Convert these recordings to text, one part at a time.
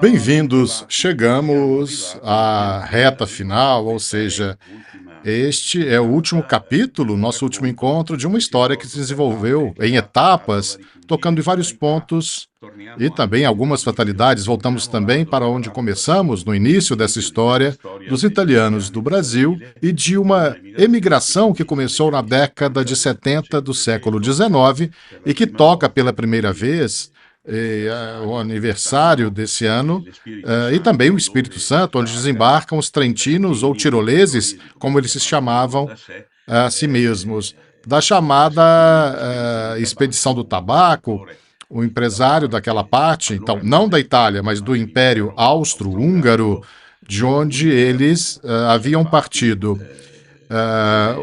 Bem-vindos! Chegamos à reta final, ou seja, este é o último capítulo, nosso último encontro de uma história que se desenvolveu em etapas, tocando em vários pontos e também algumas fatalidades. Voltamos também para onde começamos, no início dessa história, dos italianos do Brasil e de uma emigração que começou na década de 70 do século XIX e que toca pela primeira vez o aniversário desse ano, e também o Espírito Santo, onde desembarcam os trentinos ou tiroleses, como eles se chamavam a si mesmos, da chamada Expedição do Tabaco. O empresário daquela parte, então, não da Itália, mas do Império Austro-Húngaro, de onde eles haviam partido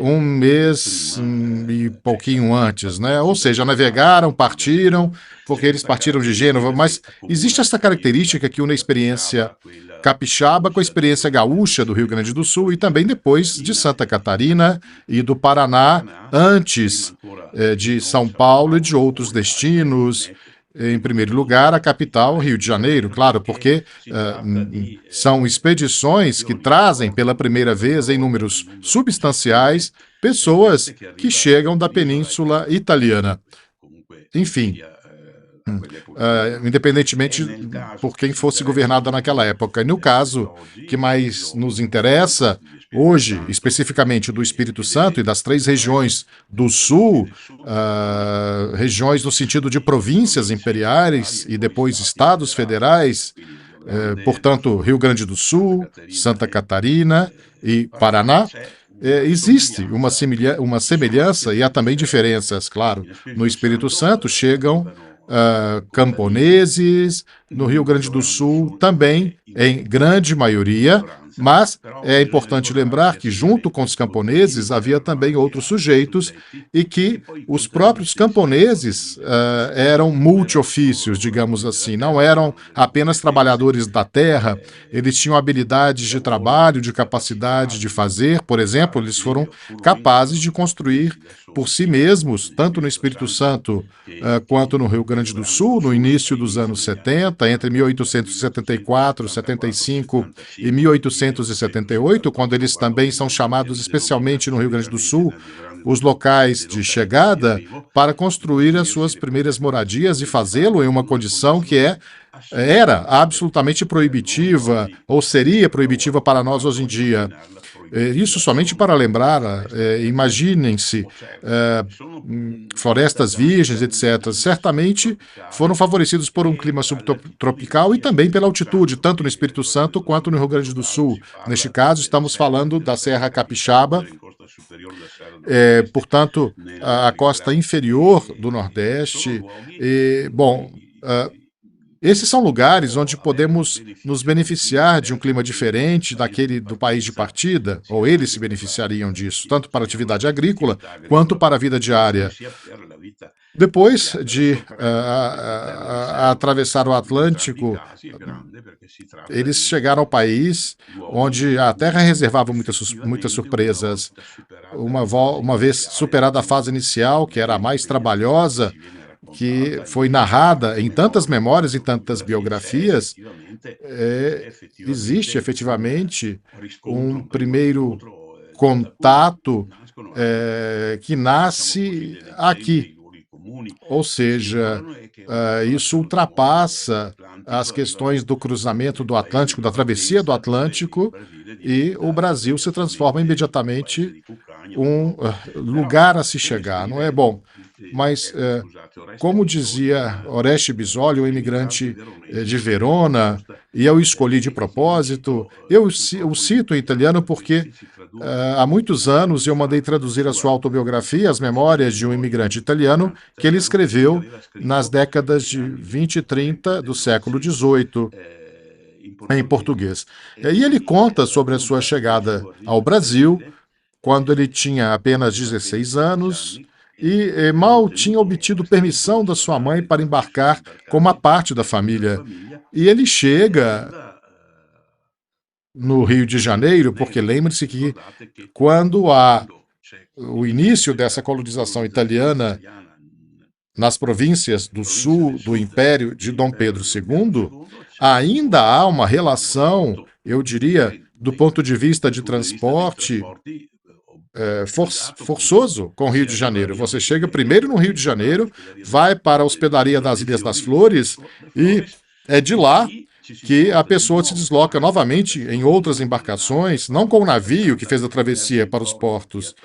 um mês e pouquinho antes, né? Ou seja, navegaram, partiram, porque eles partiram de Gênova, mas existe essa característica que une a experiência capixaba com a experiência gaúcha do Rio Grande do Sul e também depois de Santa Catarina e do Paraná, antes de São Paulo e de outros destinos. Em primeiro lugar, a capital, Rio de Janeiro, claro, porque são expedições que trazem pela primeira vez, em números substanciais, pessoas que chegam da Península Italiana. Enfim, independentemente por quem fosse governada naquela época. E no caso que mais nos interessa, hoje, especificamente do Espírito Santo e das três regiões do Sul, regiões no sentido de províncias imperiais e depois estados federais, portanto, Rio Grande do Sul, Santa Catarina e Paraná, existe uma semelhança e há também diferenças, claro. No Espírito Santo chegam camponeses, no Rio Grande do Sul também, em grande maioria, mas é importante lembrar que, junto com os camponeses, havia também outros sujeitos e que os próprios camponeses eram multiofícios, digamos assim, não eram apenas trabalhadores da terra, eles tinham habilidades de trabalho, de capacidade de fazer. Por exemplo, eles foram capazes de construir por si mesmos, tanto no Espírito Santo quanto no Rio Grande do Sul, no início dos anos 70, entre 1874, 75 e 1878, quando eles também são chamados, especialmente no Rio Grande do Sul, os locais de chegada, para construir as suas primeiras moradias e fazê-lo em uma condição que era absolutamente proibitiva, ou seria proibitiva para nós hoje em dia. Isso somente para lembrar, imaginem-se, florestas virgens, etc. Certamente foram favorecidos por um clima subtropical e também pela altitude, tanto no Espírito Santo quanto no Rio Grande do Sul. Neste caso, estamos falando da Serra Capixaba, portanto, a costa inferior do Nordeste. Bom, esses são lugares onde podemos nos beneficiar de um clima diferente daquele do país de partida, ou eles se beneficiariam disso, tanto para a atividade agrícola quanto para a vida diária. Depois de atravessar o Atlântico, eles chegaram ao país onde a terra reservava muitas surpresas. Uma vez superada a fase inicial, que era a mais trabalhosa, que foi narrada em tantas memórias e tantas biografias, existe efetivamente um primeiro contato que nasce aqui. Ou seja, isso ultrapassa as questões do cruzamento do Atlântico, da travessia do Atlântico, e o Brasil se transforma imediatamente um lugar a se chegar, não é? Bom, mas, como dizia Oreste Bisoli, um imigrante de Verona, e eu escolhi de propósito, eu o cito em italiano porque há muitos anos eu mandei traduzir a sua autobiografia, As Memórias de um Imigrante Italiano, que ele escreveu nas décadas de 20 e 30 do século XVIII, em português. E ele conta sobre a sua chegada ao Brasil, quando ele tinha apenas 16 anos e mal tinha obtido permissão da sua mãe para embarcar com uma parte da família. E ele chega no Rio de Janeiro, porque lembre-se que quando há o início dessa colonização italiana nas províncias do sul do Império de Dom Pedro II, ainda há uma relação, eu diria, do ponto de vista de transporte, forçoso com o Rio de Janeiro. Você chega primeiro no Rio de Janeiro, vai para a hospedaria das Ilhas das Flores e é de lá que a pessoa se desloca novamente em outras embarcações, não com o navio que fez a travessia para os portos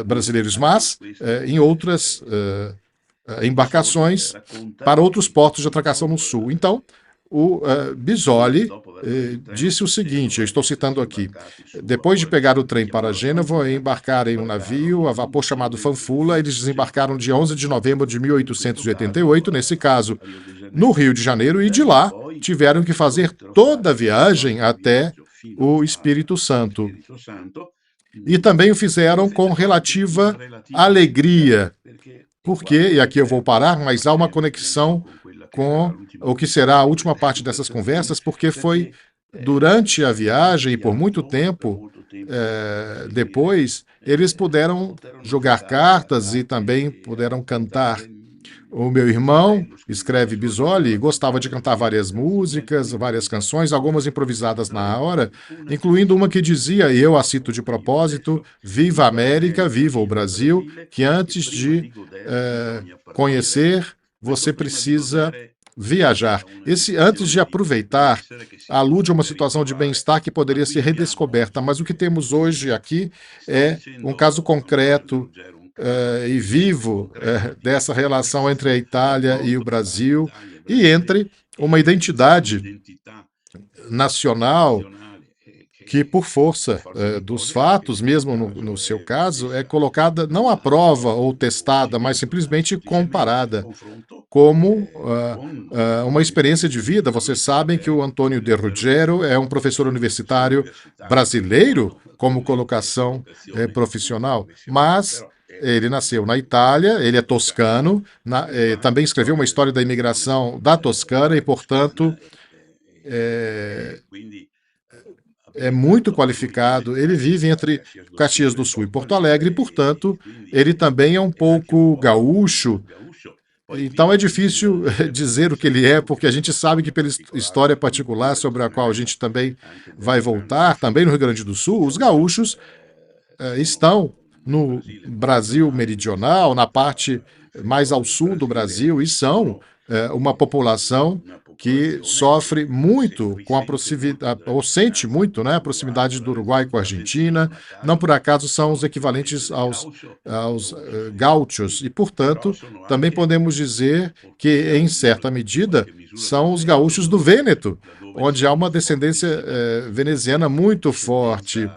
brasileiros, mas em outras embarcações para outros portos de atracação no sul. Então, o Bisoli disse o seguinte, eu estou citando aqui: depois de pegar o trem para Gênova e embarcar em um navio a vapor chamado Fanfula, eles desembarcaram dia 11 de novembro de 1888, nesse caso, no Rio de Janeiro, e de lá tiveram que fazer toda a viagem até o Espírito Santo. E também o fizeram com relativa alegria, porque, e aqui eu vou parar, mas há uma conexão com o que será a última parte dessas conversas, porque foi durante a viagem e por muito tempo depois, eles puderam jogar cartas e também puderam cantar. O meu irmão, escreve Bisoli, gostava de cantar várias músicas, várias canções, algumas improvisadas na hora, incluindo uma que dizia, e eu a cito de propósito: viva a América, viva o Brasil, que antes de conhecer, você precisa viajar. Esse antes de aproveitar alude a uma situação de bem-estar que poderia ser redescoberta, mas o que temos hoje aqui é um caso concreto e vivo dessa relação entre a Itália e o Brasil e entre uma identidade nacional que, por força dos fatos, mesmo no seu caso, é colocada não à prova ou testada, mas simplesmente comparada como uma experiência de vida. Vocês sabem que o Antônio de Ruggiero é um professor universitário brasileiro como colocação profissional, mas ele nasceu na Itália, ele é toscano, também escreveu uma história da imigração da Toscana e, portanto, é muito qualificado. Ele vive entre Caxias do Sul e Porto Alegre, e, portanto, ele também é um pouco gaúcho. Então é difícil dizer o que ele é, porque a gente sabe que pela história particular sobre a qual a gente também vai voltar, também no Rio Grande do Sul, os gaúchos estão no Brasil meridional, na parte mais ao sul do Brasil, e são uma população que sofre muito com a proximidade, ou sente muito, né, a proximidade do Uruguai com a Argentina. Não por acaso são os equivalentes aos gaúchos, e, portanto, também podemos dizer que, em certa medida, são os gaúchos do Vêneto, onde há uma descendência veneziana muito forte,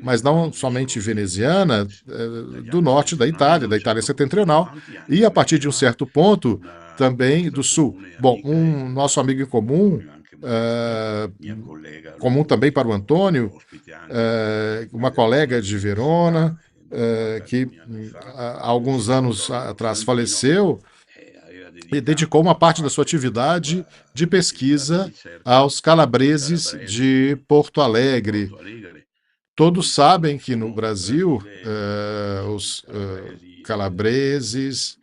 mas não somente veneziana, do norte da Itália setentrional, e a partir de um certo ponto também do sul. Bom, um nosso amigo em comum, comum também para o Antônio, uma colega de Verona, que há alguns anos atrás faleceu, e dedicou uma parte da sua atividade de pesquisa aos calabreses de Porto Alegre. Todos sabem que no Brasil, os calabreses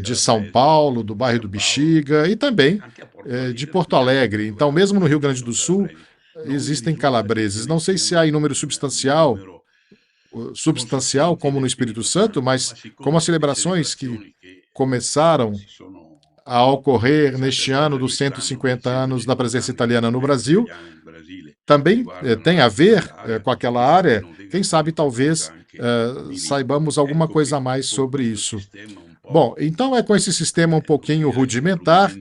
de São Paulo, do bairro do Bexiga e também de Porto Alegre. Então, mesmo no Rio Grande do Sul, existem calabreses. Não sei se há em número substancial como no Espírito Santo, mas como as celebrações que começaram a ocorrer neste ano dos 150 anos da presença italiana no Brasil, também tem a ver com aquela área. Quem sabe, talvez, saibamos alguma coisa a mais sobre isso. Bom, então é com esse sistema um pouquinho rudimentar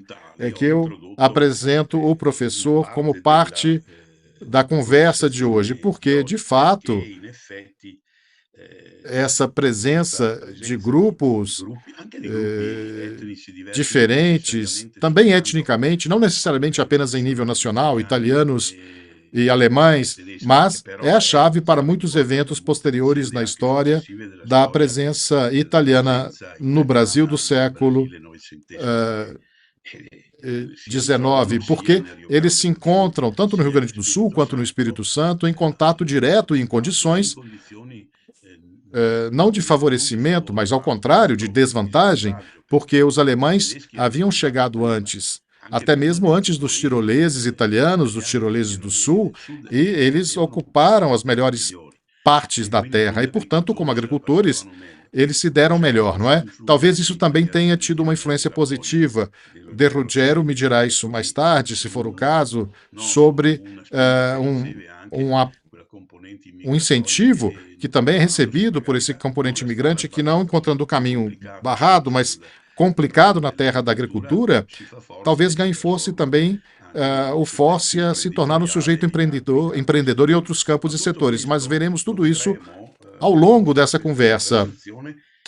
que eu apresento o professor como parte da conversa de hoje, porque, de fato, essa presença de grupos diferentes, também etnicamente, não necessariamente apenas em nível nacional, italianos e alemães, mas é a chave para muitos eventos posteriores na história da presença italiana no Brasil do século XIX, porque eles se encontram, tanto no Rio Grande do Sul quanto no Espírito Santo, em contato direto e em condições não de favorecimento, mas ao contrário, de desvantagem, porque os alemães haviam chegado antes, até mesmo antes dos tiroleses italianos, dos tiroleses do sul, e eles ocuparam as melhores partes da terra, e, portanto, como agricultores, eles se deram melhor, não é? Talvez isso também tenha tido uma influência positiva. De Ruggiero me dirá isso mais tarde, se for o caso, sobre um incentivo que também é recebido por esse componente imigrante que, não encontrando o caminho barrado, mas complicado na terra da agricultura, talvez ganhe força e também o force a se tornar um sujeito empreendedor em outros campos e setores. Mas veremos tudo isso ao longo dessa conversa.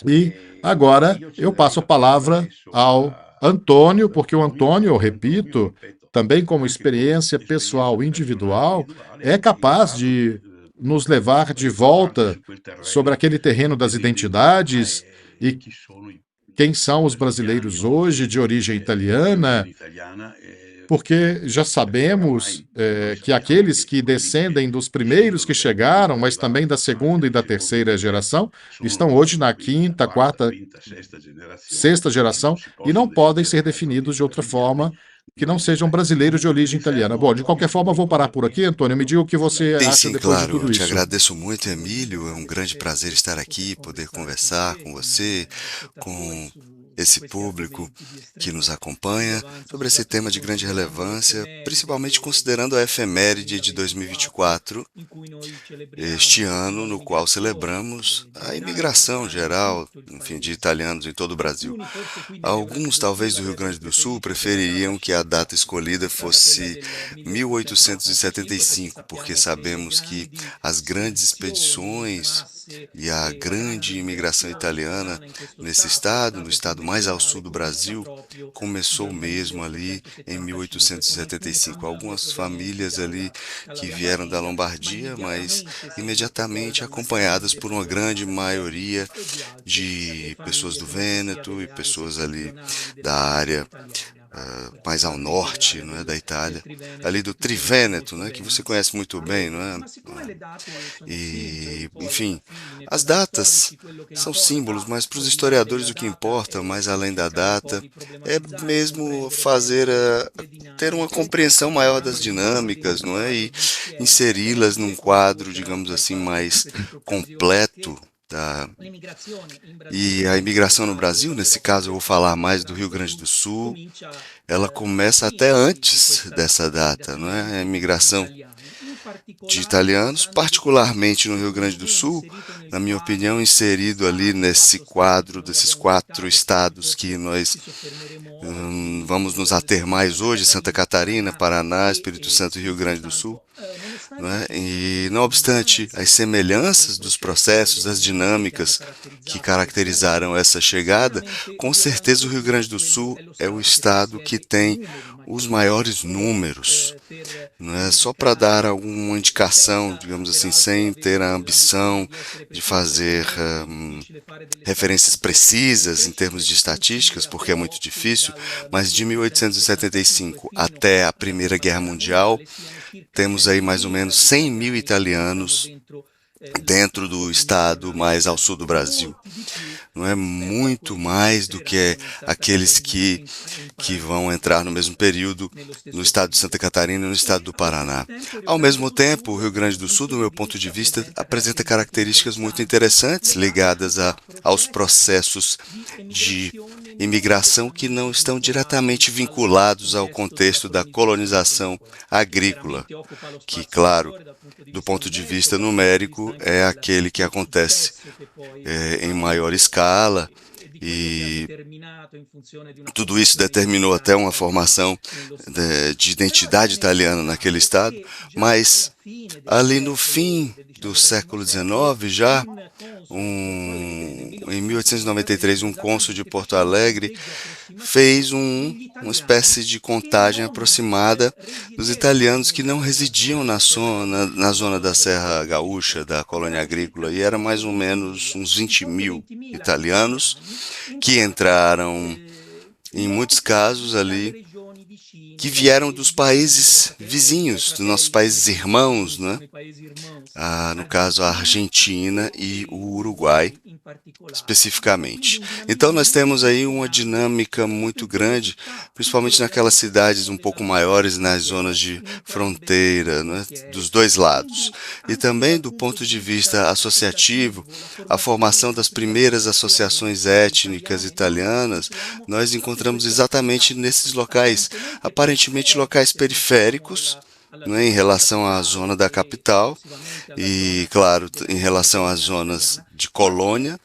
E agora eu passo a palavra ao Antônio, porque o Antônio, eu repito, também como experiência pessoal individual, é capaz de nos levar de volta sobre aquele terreno das identidades e quem são os brasileiros hoje de origem italiana, porque já sabemos que aqueles que descendem dos primeiros que chegaram, mas também da segunda e da terceira geração, estão hoje na quinta, quarta, sexta geração e não podem ser definidos de outra forma que não sejam brasileiros de origem italiana. Bom, de qualquer forma, vou parar por aqui, Antônio. Me diga o que você Sim, acha sim, depois de claro. Eu tudo te isso. agradeço muito, Emílio. É um grande prazer estar aqui, poder conversar com você, com esse público que nos acompanha sobre esse tema de grande relevância, principalmente considerando a efeméride de 2024, este ano no qual celebramos a imigração geral, enfim, de italianos em todo o Brasil. Alguns, talvez do Rio Grande do Sul, prefeririam que a data escolhida fosse 1875, porque sabemos que as grandes expedições e a grande imigração italiana nesse estado, no estado mais ao sul do Brasil, começou mesmo ali em 1875. Algumas famílias ali que vieram da Lombardia, mas imediatamente acompanhadas por uma grande maioria de pessoas do Vêneto e pessoas ali da área mais ao norte, não é, da Itália, ali do Trivêneto, né, que você conhece muito bem, não é? E, enfim, as datas são símbolos, mas para os historiadores o que importa, mais além da data, é mesmo fazer ter uma compreensão maior das dinâmicas, não é? E inseri-las num quadro, digamos assim, mais completo da e a imigração no Brasil, nesse caso eu vou falar mais do Rio Grande do Sul, ela começa até antes dessa data, não é? A imigração de italianos, particularmente no Rio Grande do Sul, na minha opinião, inserido ali nesse quadro desses 4 estados que nós vamos nos ater mais hoje, Santa Catarina, Paraná, Espírito Santo e Rio Grande do Sul. Não é? E, não obstante as semelhanças dos processos, das dinâmicas que caracterizaram essa chegada, com certeza o Rio Grande do Sul é o estado que tem os maiores números. Não é? Só para dar alguma indicação, digamos assim, sem ter a ambição de fazer referências precisas em termos de estatísticas, porque é muito difícil, mas de 1875 até a Primeira Guerra Mundial, temos aí mais ou menos 100 mil italianos dentro do estado mais ao sul do Brasil. Não é muito mais do que aqueles que vão entrar no mesmo período no estado de Santa Catarina e no estado do Paraná. Ao mesmo tempo, o Rio Grande do Sul, do meu ponto de vista, apresenta características muito interessantes ligadas aos processos de imigração que não estão diretamente vinculados ao contexto da colonização agrícola, que, claro, do ponto de vista numérico, é aquele que acontece em maior escala, e tudo isso determinou até uma formação de identidade italiana naquele estado, mas ali no fim do século XIX, já em 1893, um cônsul de Porto Alegre fez uma espécie de contagem aproximada dos italianos que não residiam na zona da Serra Gaúcha, da colônia agrícola, e era mais ou menos uns 20 mil italianos que entraram, em muitos casos, ali que vieram dos países vizinhos, dos nossos países irmãos, né? No caso a Argentina e o Uruguai, especificamente. Então nós temos aí uma dinâmica muito grande, principalmente naquelas cidades um pouco maiores, nas zonas de fronteira, né, dos dois lados. E também do ponto de vista associativo, a formação das primeiras associações étnicas italianas, nós encontramos exatamente nesses locais, aparentemente locais periféricos, né, em relação à zona da capital e, claro, em relação às zonas de colônia,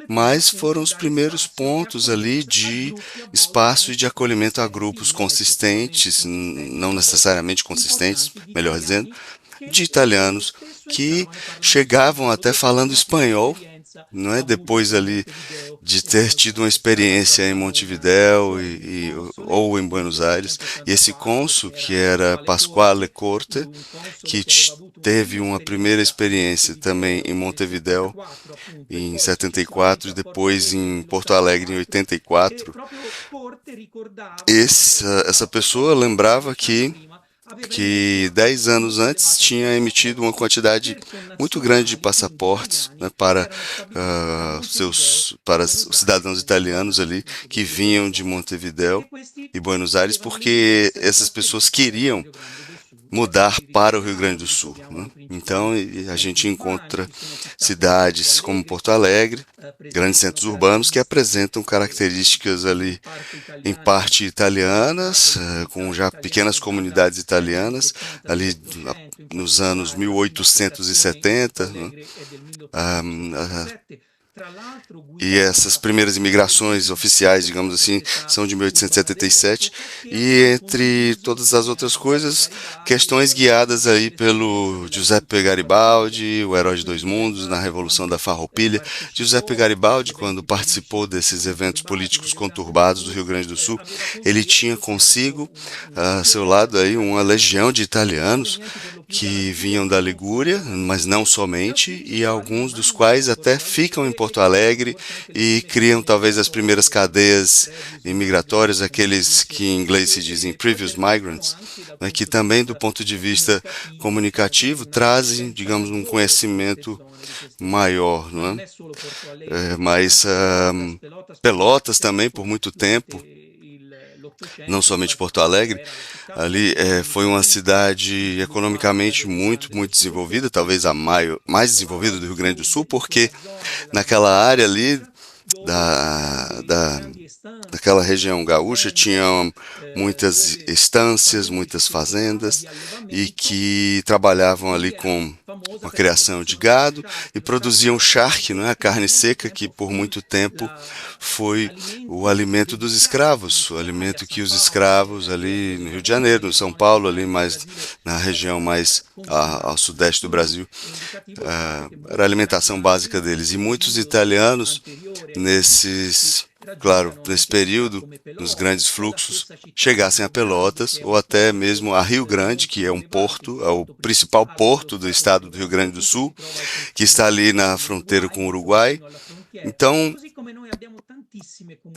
mas foram os primeiros pontos ali de espaço e de acolhimento a grupos consistentes, não necessariamente consistentes, melhor dizendo, de italianos que chegavam até falando espanhol, não é? Depois ali de ter tido uma experiência em Montevidéu ou em Buenos Aires, e esse cônsul, que era Pasquale Corte, que teve uma primeira experiência também em Montevidéu em 74 e depois em Porto Alegre em 84, essa pessoa lembrava que 10 anos antes tinha emitido uma quantidade muito grande de passaportes, né, para os cidadãos italianos ali que vinham de Montevidéu e Buenos Aires, porque essas pessoas queriam mudar para o Rio Grande do Sul, né? Então a gente encontra cidades como Porto Alegre, grandes centros urbanos que apresentam características ali em parte italianas, com já pequenas comunidades italianas, ali nos anos 1870, né? E essas primeiras imigrações oficiais, digamos assim, são de 1877, e entre todas as outras coisas, questões guiadas aí pelo Giuseppe Garibaldi, o herói de dois mundos, na Revolução da Farroupilha. Giuseppe Garibaldi, quando participou desses eventos políticos conturbados do Rio Grande do Sul, ele tinha consigo, a seu lado aí, uma legião de italianos que vinham da Ligúria, mas não somente, e alguns dos quais até ficam em Porto Alegre e criam talvez as primeiras cadeias imigratórias, aqueles que em inglês se dizem previous migrants, né, que também do ponto de vista comunicativo trazem, digamos, um conhecimento maior, não é? Mas Pelotas também, por muito tempo, não somente Porto Alegre, ali foi uma cidade economicamente muito desenvolvida, talvez a mais desenvolvida do Rio Grande do Sul, porque naquela área ali daquela região gaúcha tinham muitas estâncias, muitas fazendas e que trabalhavam ali com a criação de gado e produziam charque, não é? A carne seca, que por muito tempo foi o alimento dos escravos, o alimento que os escravos ali no Rio de Janeiro, no São Paulo, ali mais na região mais ao sudeste do Brasil, era a alimentação básica deles. E muitos italianos nesse período, nos grandes fluxos, chegassem a Pelotas ou até mesmo a Rio Grande, que é um porto, é o principal porto do estado do Rio Grande do Sul, que está ali na fronteira com o Uruguai. Então,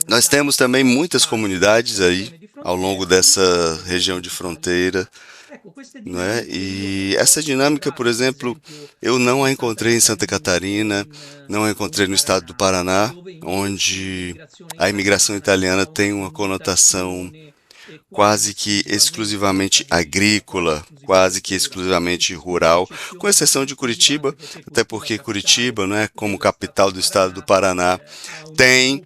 nós temos também muitas comunidades aí ao longo dessa região de fronteira, não é? E essa dinâmica, por exemplo, eu não a encontrei em Santa Catarina, não a encontrei no estado do Paraná, onde a imigração italiana tem uma conotação quase que exclusivamente agrícola, quase que exclusivamente rural, com exceção de Curitiba, até porque Curitiba, né, como capital do estado do Paraná, tem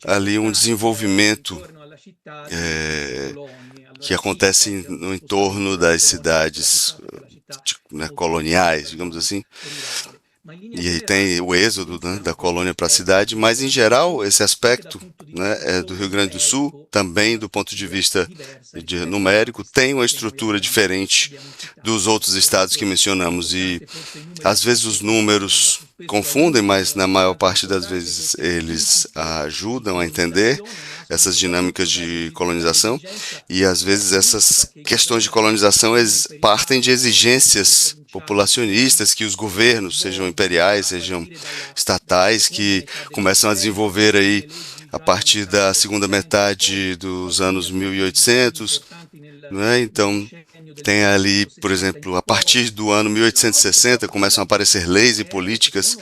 ali um desenvolvimento que acontece no entorno das cidades né, coloniais, digamos assim. E aí tem o êxodo, né, da colônia para a cidade, mas em geral esse aspecto, né, do Rio Grande do Sul, também do ponto de vista numérico, tem uma estrutura diferente dos outros estados que mencionamos e às vezes os números confundem, mas na maior parte das vezes eles ajudam a entender essas dinâmicas de colonização e às vezes essas questões de colonização partem de exigências populacionistas que os governos, sejam imperiais, sejam estatais, que começam a desenvolver aí a partir da segunda metade dos anos 1800, né? Então, tem ali, por exemplo, a partir do ano 1860 começam a aparecer leis e políticas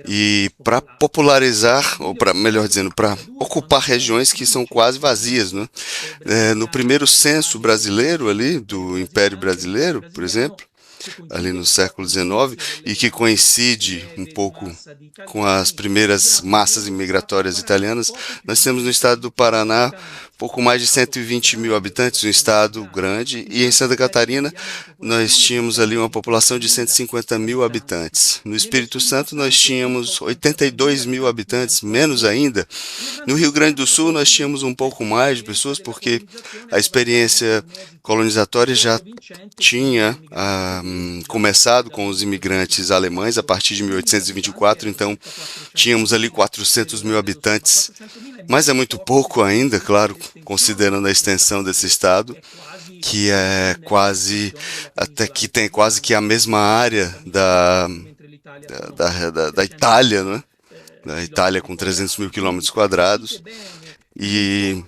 e para popularizar, ou para, melhor dizendo, para ocupar regiões que são quase vazias, né? No primeiro censo brasileiro ali, do Império Brasileiro, por exemplo, ali no século XIX, e que coincide um pouco com as primeiras massas imigratórias italianas, nós temos no estado do Paraná pouco mais de 120 mil habitantes, um estado grande, e em Santa Catarina nós tínhamos ali uma população de 150 mil habitantes. No Espírito Santo nós tínhamos 82 mil habitantes, menos ainda. No Rio Grande do Sul nós tínhamos um pouco mais de pessoas, porque a experiência colonizatória já tinha começado com os imigrantes alemães a partir de 1824, então tínhamos ali 400 mil habitantes, mas é muito pouco ainda, claro, considerando a extensão desse estado, que é quase, até que tem quase que a mesma área da Itália, né? Da Itália com 300 mil quilômetros quadrados. E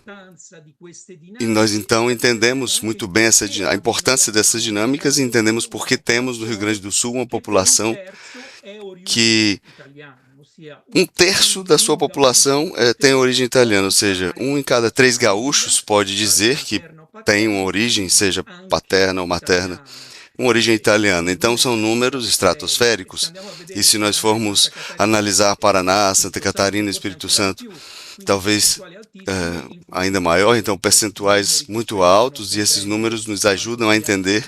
nós então entendemos muito bem a importância dessas dinâmicas e entendemos por que temos no Rio Grande do Sul uma população que um terço da sua população tem origem italiana, ou seja, 1 em cada 3 gaúchos pode dizer que tem uma origem, seja paterna ou materna, uma origem italiana. Então são números estratosféricos. E se nós formos analisar Paraná, Santa Catarina e Espírito Santo, talvez ainda maior, então percentuais muito altos, e esses números nos ajudam a entender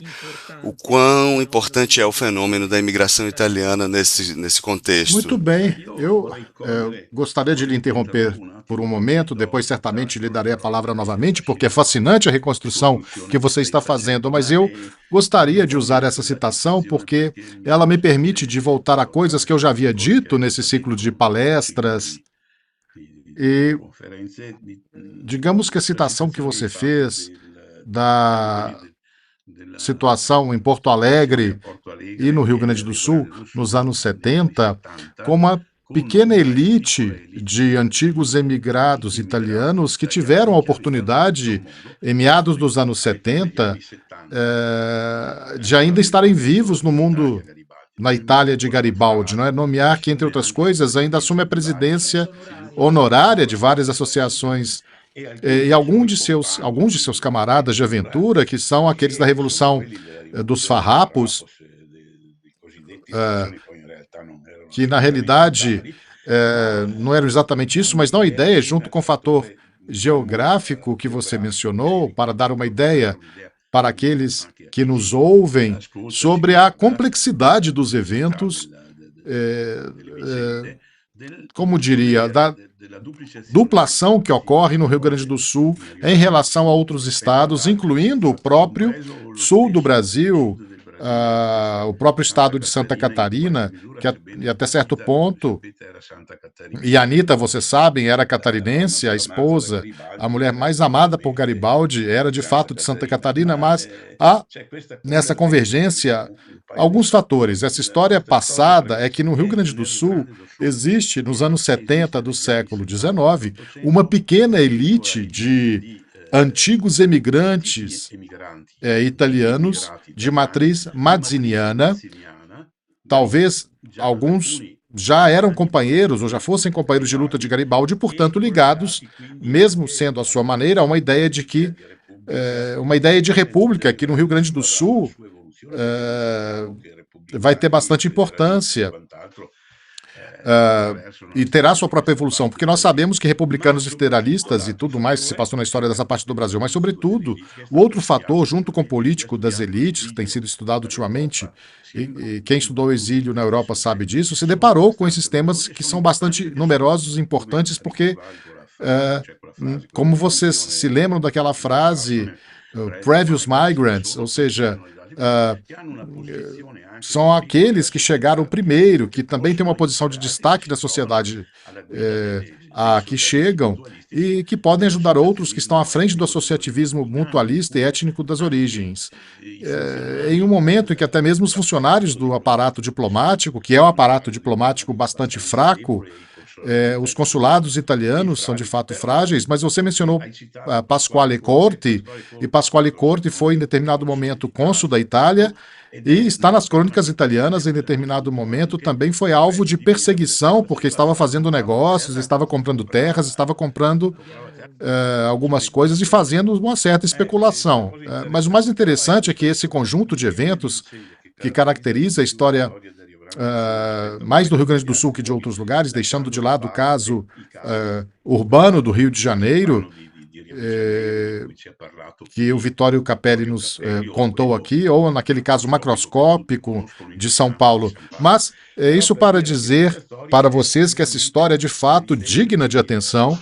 o quão importante é o fenômeno da imigração italiana nesse contexto. Muito bem, eu gostaria de lhe interromper por um momento, depois certamente lhe darei a palavra novamente, porque é fascinante a reconstrução que você está fazendo, mas eu gostaria de usar essa citação porque ela me permite de voltar a coisas que eu já havia dito nesse ciclo de palestras. E digamos que a citação que você fez da situação em Porto Alegre e no Rio Grande do Sul, nos anos 70, com uma pequena elite de antigos emigrados italianos que tiveram a oportunidade, em meados dos anos 70, de ainda estarem vivos no mundo, na Itália de Garibaldi, não é? Nomear que, entre outras coisas, ainda assume a presidência honorária de várias associações e alguns de seus camaradas de aventura, que são aqueles da Revolução dos Farrapos, que na realidade não eram exatamente isso, mas dá uma ideia, junto com o fator geográfico que você mencionou, para dar uma ideia para aqueles que nos ouvem sobre a complexidade dos eventos, como diria, da duplação que ocorre no Rio Grande do Sul em relação a outros estados, incluindo o próprio sul do Brasil, o próprio estado de Santa Catarina, e até certo ponto, e a Anitta, vocês sabem, era catarinense, a esposa, a mulher mais amada por Garibaldi, era de fato de Santa Catarina, mas há nessa convergência alguns fatores. Essa história passada é que no Rio Grande do Sul existe, nos anos 70 do século XIX, uma pequena elite de antigos emigrantes italianos de matriz mazziniana. Talvez alguns já eram companheiros ou já fossem companheiros de luta de Garibaldi, portanto ligados, mesmo sendo à sua maneira, a uma ideia de que uma ideia de república que no Rio Grande do Sul vai ter bastante importância. E terá sua própria evolução, porque nós sabemos que republicanos e federalistas e tudo mais que se passou na história dessa parte do Brasil, mas, sobretudo, o outro fator, junto com o político das elites, que tem sido estudado ultimamente, e quem estudou o exílio na Europa sabe disso, se deparou com esses temas que são bastante numerosos e importantes, porque, como vocês se lembram daquela frase, previous migrants, ou seja, são aqueles que chegaram primeiro, que também têm uma posição de destaque na sociedade a que chegam e que podem ajudar outros que estão à frente do associativismo mutualista e étnico das origens. Em um momento em que até mesmo os funcionários do aparato diplomático, que é um aparato diplomático bastante fraco, Os consulados italianos são de fato frágeis, mas você mencionou Pasquale Corti, e Pasquale Corti foi em determinado momento cônsul da Itália, e está nas crônicas italianas, em determinado momento também foi alvo de perseguição, porque estava fazendo negócios, estava comprando terras, estava comprando algumas coisas e fazendo uma certa especulação. Mas o mais interessante é que esse conjunto de eventos que caracteriza a história mais do Rio Grande do Sul que de outros lugares, deixando de lado o caso urbano do Rio de Janeiro, que o Vittorio Capelli nos contou aqui, ou naquele caso macroscópico de São Paulo. Mas isso para dizer para vocês que essa história é de fato digna de atenção,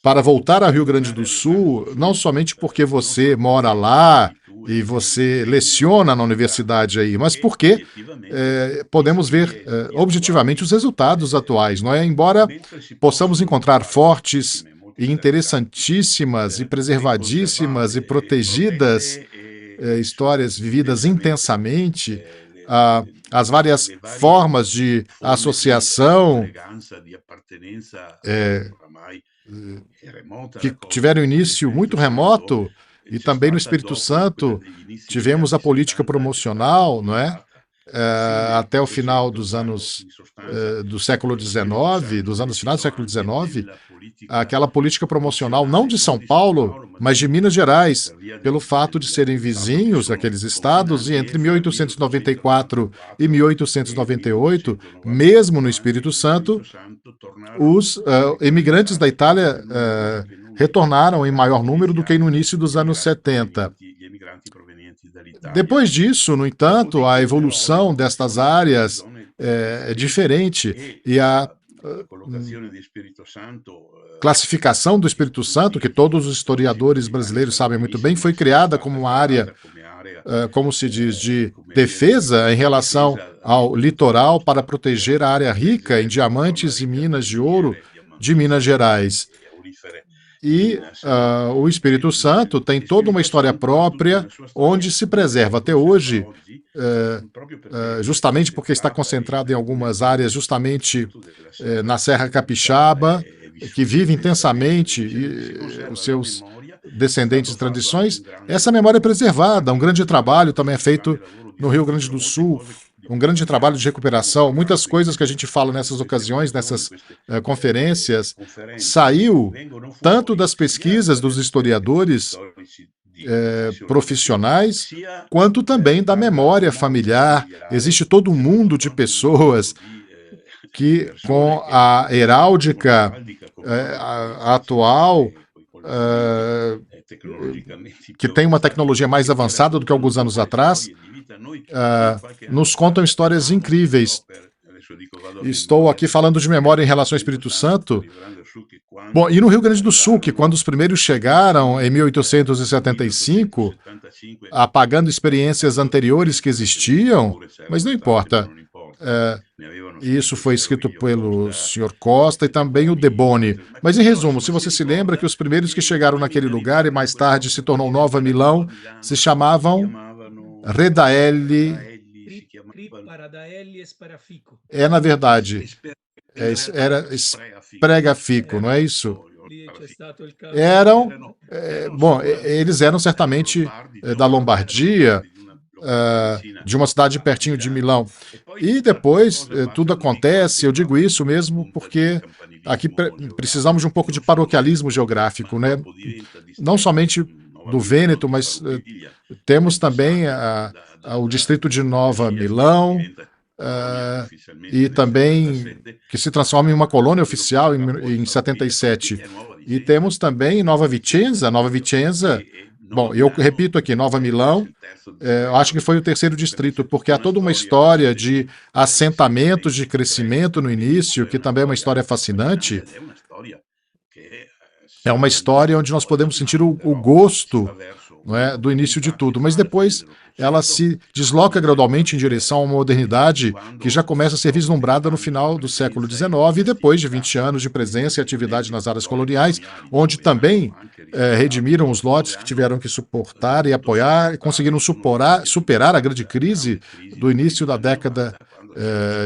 para voltar ao Rio Grande do Sul, não somente porque você mora lá e você leciona na universidade aí, mas porque podemos ver objetivamente os resultados atuais, não é? Embora possamos encontrar fortes e interessantíssimas e preservadíssimas e protegidas histórias vividas intensamente, as várias formas de associação que tiveram início muito remoto, e também no Espírito Santo tivemos a política promocional, não é? Até o final dos anos do século XIX, dos anos finais do século XIX, aquela política promocional não de São Paulo, mas de Minas Gerais, pelo fato de serem vizinhos aqueles estados, e entre 1894 e 1898, mesmo no Espírito Santo, os imigrantes da Itália retornaram em maior número do que no início dos anos 70. Depois disso, no entanto, a evolução destas áreas é diferente, e a classificação do Espírito Santo, que todos os historiadores brasileiros sabem muito bem, foi criada como uma área, como se diz, de defesa em relação ao litoral para proteger a área rica em diamantes e minas de ouro de Minas Gerais. E o Espírito Santo tem toda uma história própria, onde se preserva até hoje, justamente porque está concentrado em algumas áreas, justamente na Serra Capixaba, que vive intensamente, e os seus descendentes e tradições, essa memória é preservada. Um grande trabalho também é feito no Rio Grande do Sul, um grande trabalho de recuperação. Muitas coisas que a gente fala nessas ocasiões, nessas conferências, saiu tanto das pesquisas dos historiadores profissionais, quanto também da memória familiar. Existe todo um mundo de pessoas que, com a heráldica atual, que tem uma tecnologia mais avançada do que alguns anos atrás, nos contam histórias incríveis. Estou aqui falando de memória em relação ao Espírito Santo. Bom, e no Rio Grande do Sul, que quando os primeiros chegaram em 1875, apagando experiências anteriores que existiam, mas não importa. Isso foi escrito pelo Sr. Costa e também o De Boni. Mas, em resumo, se você se lembra que os primeiros que chegaram naquele lugar e mais tarde se tornou Nova Milão, se chamavam Redaelli. Na verdade, era Spregafico, não é isso? Bom, eles eram certamente da Lombardia, de uma cidade pertinho de Milão. E depois tudo acontece, eu digo isso mesmo porque aqui precisamos de um pouco de paroquialismo geográfico, né? Não somente do Vêneto, mas temos também o distrito de Nova Milão, e também que se transforma em uma colônia oficial em 77. E temos também Nova Vicenza. Bom, eu repito aqui, Nova Milão, eu acho que foi o terceiro distrito, porque há toda uma história de assentamentos de crescimento no início, que também é uma história fascinante. É uma história onde nós podemos sentir o gosto, não é, do início de tudo, mas depois ela se desloca gradualmente em direção a uma modernidade que já começa a ser vislumbrada no final do século XIX e depois de 20 anos de presença e atividade nas áreas coloniais, onde também redimiram os lotes que tiveram que suportar e apoiar e conseguiram superar a grande crise do início da década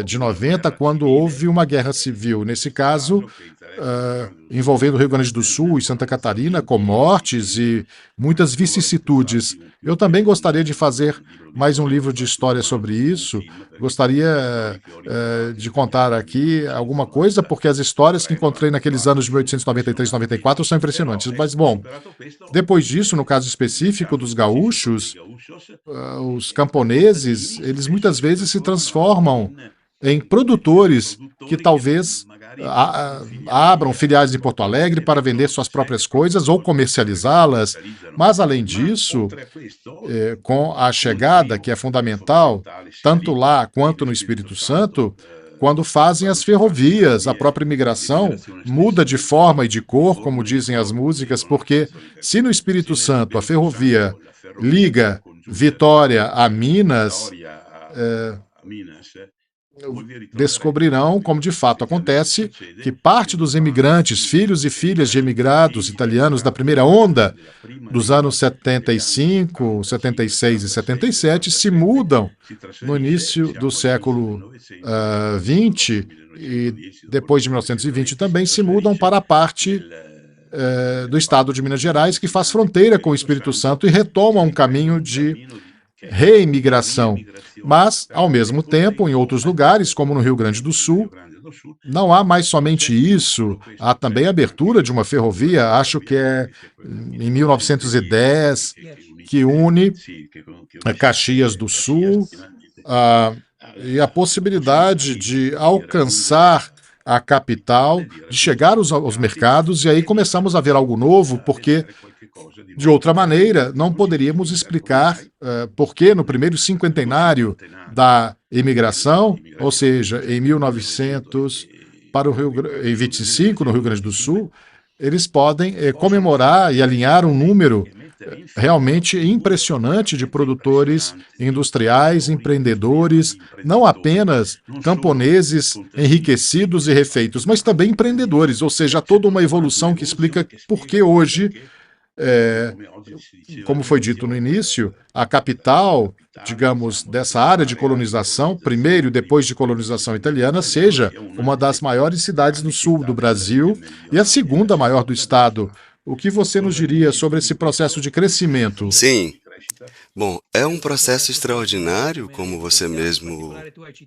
de 90, quando houve uma guerra civil. Nesse caso, envolvendo o Rio Grande do Sul e Santa Catarina, com mortes e muitas vicissitudes. Eu também gostaria de fazer mais um livro de história sobre isso. Gostaria de contar aqui alguma coisa, porque as histórias que encontrei naqueles anos de 1893 e 94 são impressionantes. Mas, bom, depois disso, no caso específico dos gaúchos, os camponeses, eles muitas vezes se transformam em produtores que talvez abram filiais em Porto Alegre para vender suas próprias coisas ou comercializá-las. Mas, além disso, com a chegada, que é fundamental, tanto lá quanto no Espírito Santo, quando fazem as ferrovias, a própria imigração muda de forma e de cor, como dizem as músicas, porque se no Espírito Santo a ferrovia liga Vitória a Minas, descobrirão, como de fato acontece, que parte dos imigrantes, filhos e filhas de imigrados italianos da primeira onda dos anos 75, 76 e 77 se mudam no início do século XX e depois de 1920 também se mudam para a parte do estado de Minas Gerais, que faz fronteira com o Espírito Santo e retoma um caminho de reimigração. Mas, ao mesmo tempo, em outros lugares, como no Rio Grande do Sul, não há mais somente isso, há também a abertura de uma ferrovia, acho que é em 1910, que une Caxias do Sul e a possibilidade de alcançar a capital, de chegar aos mercados, e aí começamos a ver algo novo, porque de outra maneira, não poderíamos explicar por que no primeiro cinquentenário da imigração, ou seja, em 1900 para em 25 no Rio Grande do Sul, eles podem comemorar e alinhar um número realmente impressionante de produtores industriais, empreendedores, não apenas camponeses enriquecidos e refeitos, mas também empreendedores, ou seja, toda uma evolução que explica por que hoje como foi dito no início, a capital, digamos, dessa área de colonização, primeiro e depois de colonização italiana, seja uma das maiores cidades do sul do Brasil e a segunda maior do estado. O que você nos diria sobre esse processo de crescimento? Sim. Bom, é um processo extraordinário, como você mesmo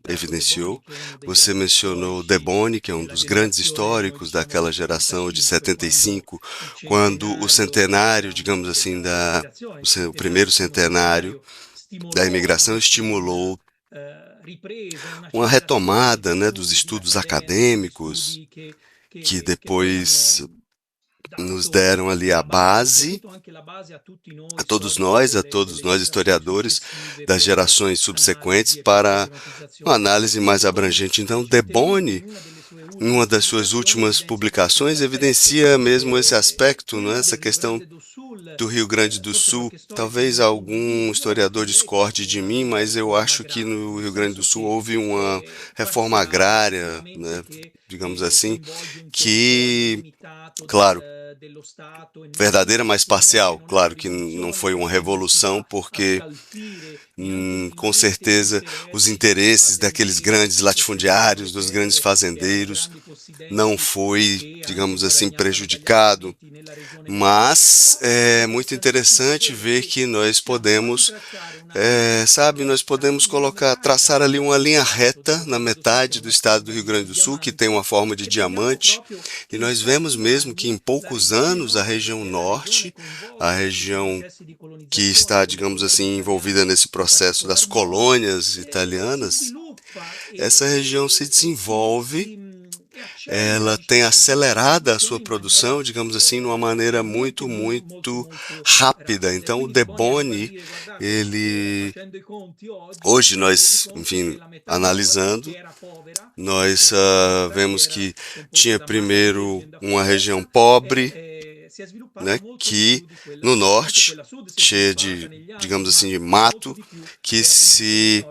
evidenciou. Você mencionou De Boni, que é um dos grandes históricos daquela geração de 75, quando o centenário, digamos assim, o primeiro centenário da imigração estimulou uma retomada, né, dos estudos acadêmicos, que depois nos deram ali a base, a todos nós historiadores das gerações subsequentes, para uma análise mais abrangente. Então, De Boni, em uma das suas últimas publicações, evidencia mesmo esse aspecto, né, essa questão do Rio Grande do Sul. Talvez algum historiador discorde de mim, mas eu acho que no Rio Grande do Sul houve uma reforma agrária, né, digamos assim, que, claro, verdadeira, mas parcial. Claro que não foi uma revolução, porque com certeza os interesses daqueles grandes latifundiários, dos grandes fazendeiros, não foi, digamos assim, prejudicado. Mas é muito interessante ver que nós podemos, nós podemos traçar ali uma linha reta na metade do estado do Rio Grande do Sul, que tem uma forma de diamante, e nós vemos mesmo que em poucos anos a região norte, a região que está, digamos assim, envolvida nesse processo das colônias italianas, essa região se desenvolve, ela tem acelerado a sua produção, digamos assim, de uma maneira muito, muito rápida. Então, o De Boni, hoje nós, enfim, analisando, nós vemos que tinha primeiro uma região pobre, né, que no norte, cheia de, digamos assim, de mato, que se,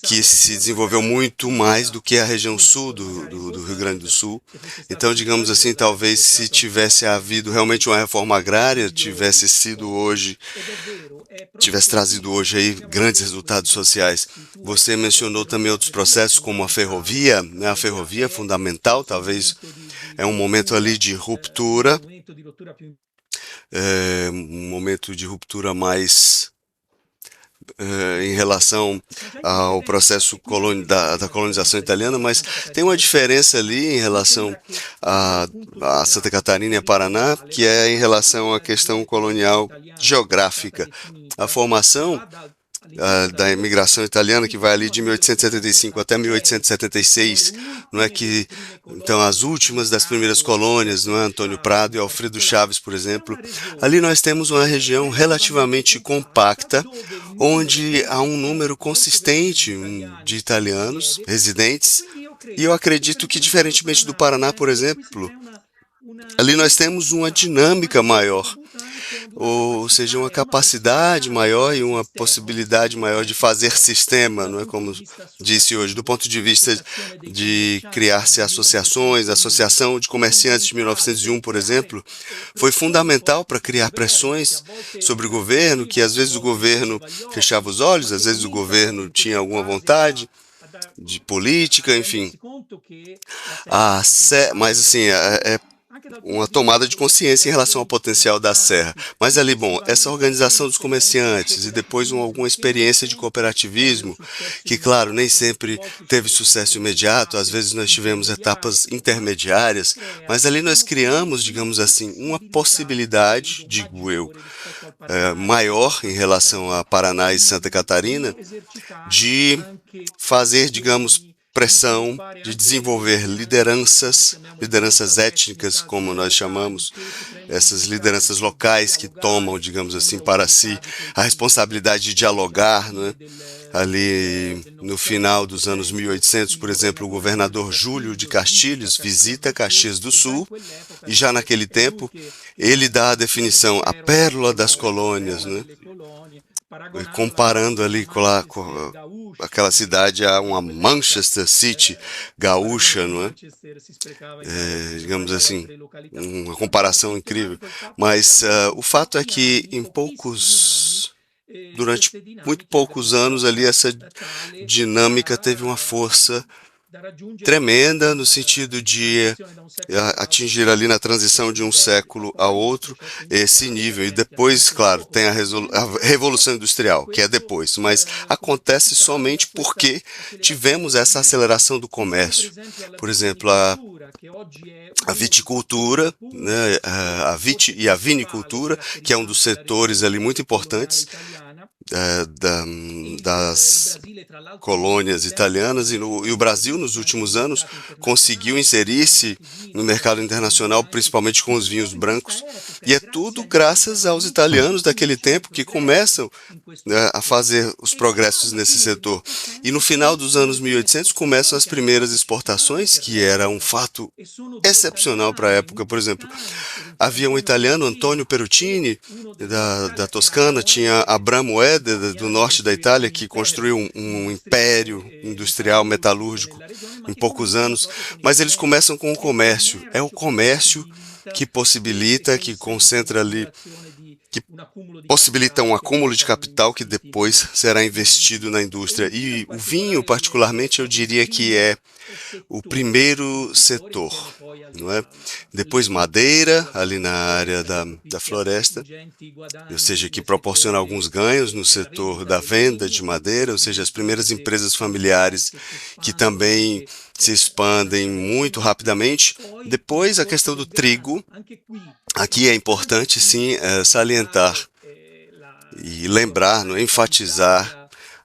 que se desenvolveu muito mais do que a região sul do Rio Grande do Sul. Então, digamos assim, talvez se tivesse havido realmente uma reforma agrária, tivesse trazido hoje aí grandes resultados sociais. Você mencionou também outros processos como a ferrovia, né? A ferrovia é fundamental, talvez é um momento ali de ruptura, um momento de ruptura mais em relação ao processo da colonização italiana, mas tem uma diferença ali em relação a Santa Catarina e a Paraná, que é em relação à questão colonial geográfica. A formação da imigração italiana, que vai ali de 1875 até 1876, não é que então as últimas das primeiras colônias, não é, Antônio Prado e Alfredo Chaves, por exemplo, ali nós temos uma região relativamente compacta, onde há um número consistente de italianos residentes, e eu acredito que, diferentemente do Paraná, por exemplo, ali nós temos uma dinâmica maior, ou seja, uma capacidade maior e uma possibilidade maior de fazer sistema, não é, como disse hoje, do ponto de vista de criar-se associações. A Associação de Comerciantes de 1901, por exemplo, foi fundamental para criar pressões sobre o governo, que às vezes o governo fechava os olhos, às vezes o governo tinha alguma vontade de política, enfim. Mas assim, é uma tomada de consciência em relação ao potencial da Serra. Mas ali, bom, essa organização dos comerciantes e depois alguma experiência de cooperativismo, que, claro, nem sempre teve sucesso imediato, às vezes nós tivemos etapas intermediárias, mas ali nós criamos, digamos assim, uma possibilidade, digo eu, maior em relação a Paraná e Santa Catarina, de fazer, digamos, pressão, de desenvolver lideranças étnicas, como nós chamamos, essas lideranças locais que tomam, digamos assim, para si a responsabilidade de dialogar, né? Ali no final dos anos 1800, por exemplo, o governador Júlio de Castilhos visita Caxias do Sul e já naquele tempo ele dá a definição, a pérola das colônias, né? Comparando ali com aquela cidade a uma Manchester City gaúcha, não é? Digamos assim, uma comparação incrível. Mas o fato é que durante muito poucos anos ali essa dinâmica teve uma força tremenda no sentido de atingir ali na transição de um século a outro esse nível. E depois, claro, tem a Revolução Industrial, que é depois, mas acontece somente porque tivemos essa aceleração do comércio. Por exemplo, a viticultura, né, a vinicultura, que é um dos setores ali muito importantes das colônias italianas, e o Brasil, nos últimos anos, conseguiu inserir-se no mercado internacional, principalmente com os vinhos brancos, e é tudo graças aos italianos daquele tempo que começam a fazer os progressos nesse setor. E no final dos anos 1800 começam as primeiras exportações, que era um fato excepcional para a época. Por exemplo, havia um italiano, Antonio Perugini, da Toscana, tinha Abramo Moeda, do norte da Itália, que construiu um império industrial metalúrgico em poucos anos, mas eles começam com o comércio. É o comércio que possibilita, que concentra ali, que possibilita um acúmulo de capital que depois será investido na indústria. E o vinho, particularmente, eu diria que é o primeiro setor, não é? Depois madeira, ali na área da floresta, ou seja, que proporciona alguns ganhos no setor da venda de madeira, ou seja, as primeiras empresas familiares que também se expandem muito rapidamente. Depois a questão do trigo, aqui é importante sim salientar e lembrar, não é? Enfatizar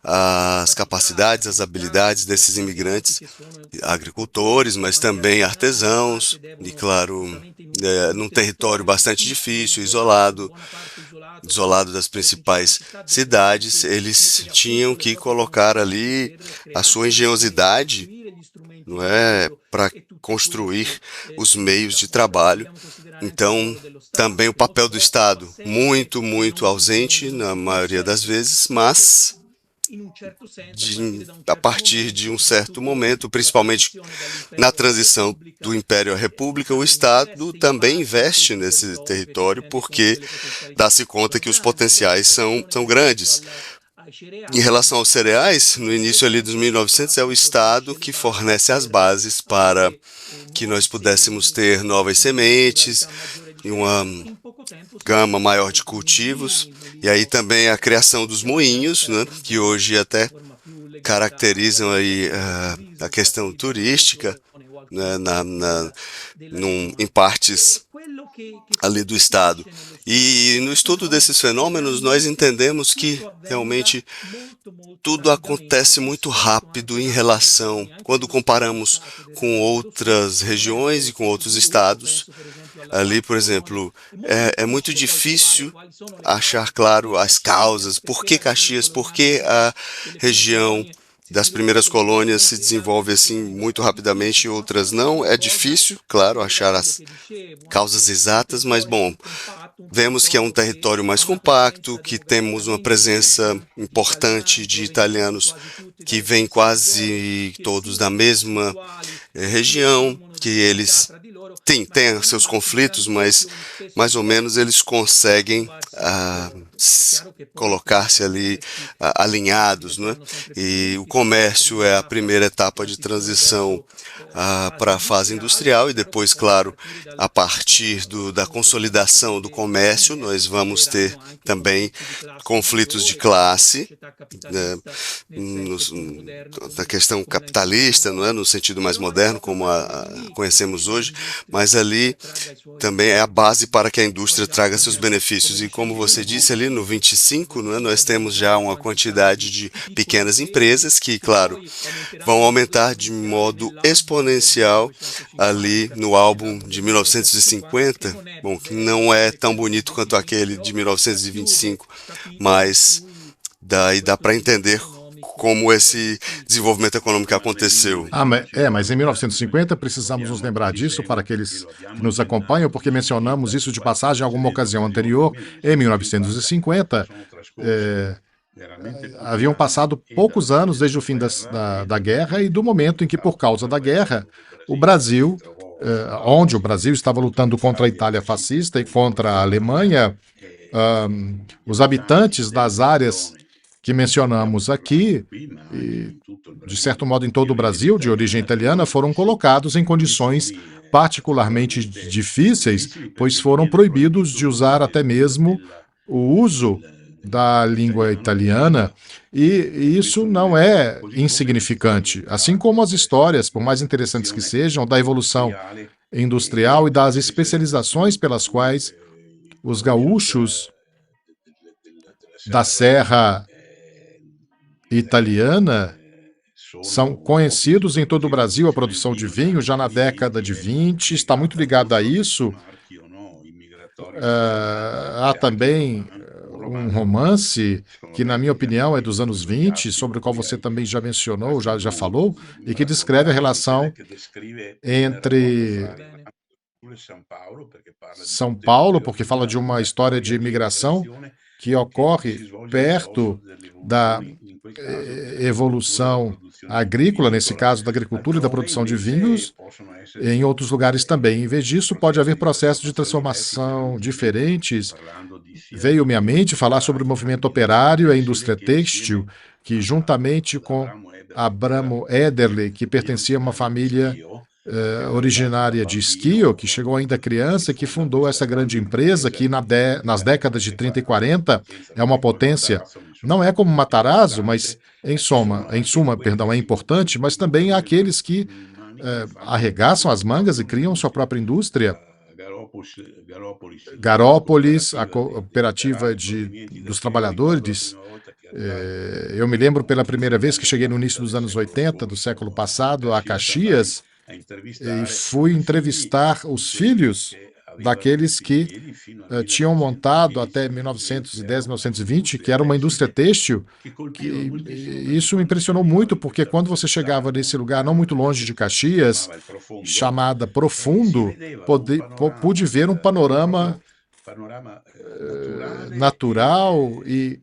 as capacidades, as habilidades desses imigrantes, agricultores, mas também artesãos, e claro, num território bastante difícil, isolado das principais cidades, eles tinham que colocar ali a sua engenhosidade, não é, para construir os meios de trabalho. Então, também o papel do Estado muito, muito ausente na maioria das vezes, mas a partir de um certo momento, principalmente na transição do Império à República, o Estado também investe nesse território porque dá-se conta que os potenciais são grandes. Em relação aos cereais, no início ali dos 1900, é o Estado que fornece as bases para que nós pudéssemos ter novas sementes e uma gama maior de cultivos, e aí também a criação dos moinhos, né, que hoje até caracterizam aí a questão turística, né, em partes ali do estado. E no estudo desses fenômenos, nós entendemos que realmente tudo acontece muito rápido em relação, quando comparamos com outras regiões e com outros estados. Ali, por exemplo, é muito difícil achar claro as causas, por que Caxias, por que a região das primeiras colônias se desenvolve assim muito rapidamente e outras não. É difícil, claro, achar as causas exatas, mas, bom, vemos que é um território mais compacto, que temos uma presença importante de italianos que vêm quase todos da mesma região, que eles têm seus conflitos, mas mais ou menos eles conseguem colocar-se ali alinhados, né? E o comércio é a primeira etapa de transição para a fase industrial e depois, claro, a partir da consolidação do comércio, nós vamos ter também conflitos de classe, né, na questão capitalista, não é, no sentido mais moderno, como conhecemos hoje, mas ali também é a base para que a indústria traga seus benefícios. E como você disse ali no 25, não é, nós temos já uma quantidade de pequenas empresas que, claro, vão aumentar de modo exponencial ali no álbum de 1950, bom, que não é tão bonito quanto aquele de 1925, mas daí dá para entender como esse desenvolvimento econômico aconteceu. Mas em 1950 precisamos nos lembrar disso para aqueles que nos acompanham, porque mencionamos isso de passagem em alguma ocasião anterior. Em 1950, haviam passado poucos anos desde o fim da guerra e do momento em que, por causa da guerra, o Brasil, onde o Brasil estava lutando contra a Itália fascista e contra a Alemanha, os habitantes das áreas que mencionamos aqui, e, de certo modo em todo o Brasil, de origem italiana, foram colocados em condições particularmente difíceis, pois foram proibidos de usar até mesmo o uso da língua italiana, e isso não é insignificante, assim como as histórias, por mais interessantes que sejam, da evolução industrial e das especializações pelas quais os gaúchos da Serra Italiana são conhecidos em todo o Brasil. A produção de vinho, já na década de 20, está muito ligada a isso. Há também um romance que, na minha opinião, é dos anos 20, sobre o qual você também já mencionou, já falou, e que descreve a relação entre São Paulo, porque fala de uma história de imigração que ocorre perto da evolução agrícola, nesse caso da agricultura e da produção de vinhos, em outros lugares também. Em vez disso, pode haver processos de transformação diferentes. Veio-me à mente falar sobre o movimento operário e a indústria têxtil, que juntamente com Abramo Ederle, que pertencia a uma família originária de Schio, que chegou ainda criança, que fundou essa grande empresa que nas décadas de 30 e 40 é uma potência. Não é como Matarazzo, mas em suma, é importante, mas também há aqueles que arregaçam as mangas e criam sua própria indústria. Garópolis, a cooperativa dos trabalhadores. Eu me lembro pela primeira vez que cheguei no início dos anos 80, do século passado, a Caxias, e fui entrevistar os filhos daqueles que tinham montado até 1910, 1920, que era uma indústria têxtil, que isso me impressionou muito, porque quando você chegava nesse lugar, não muito longe de Caxias, chamada Profundo, pude ver um panorama natural e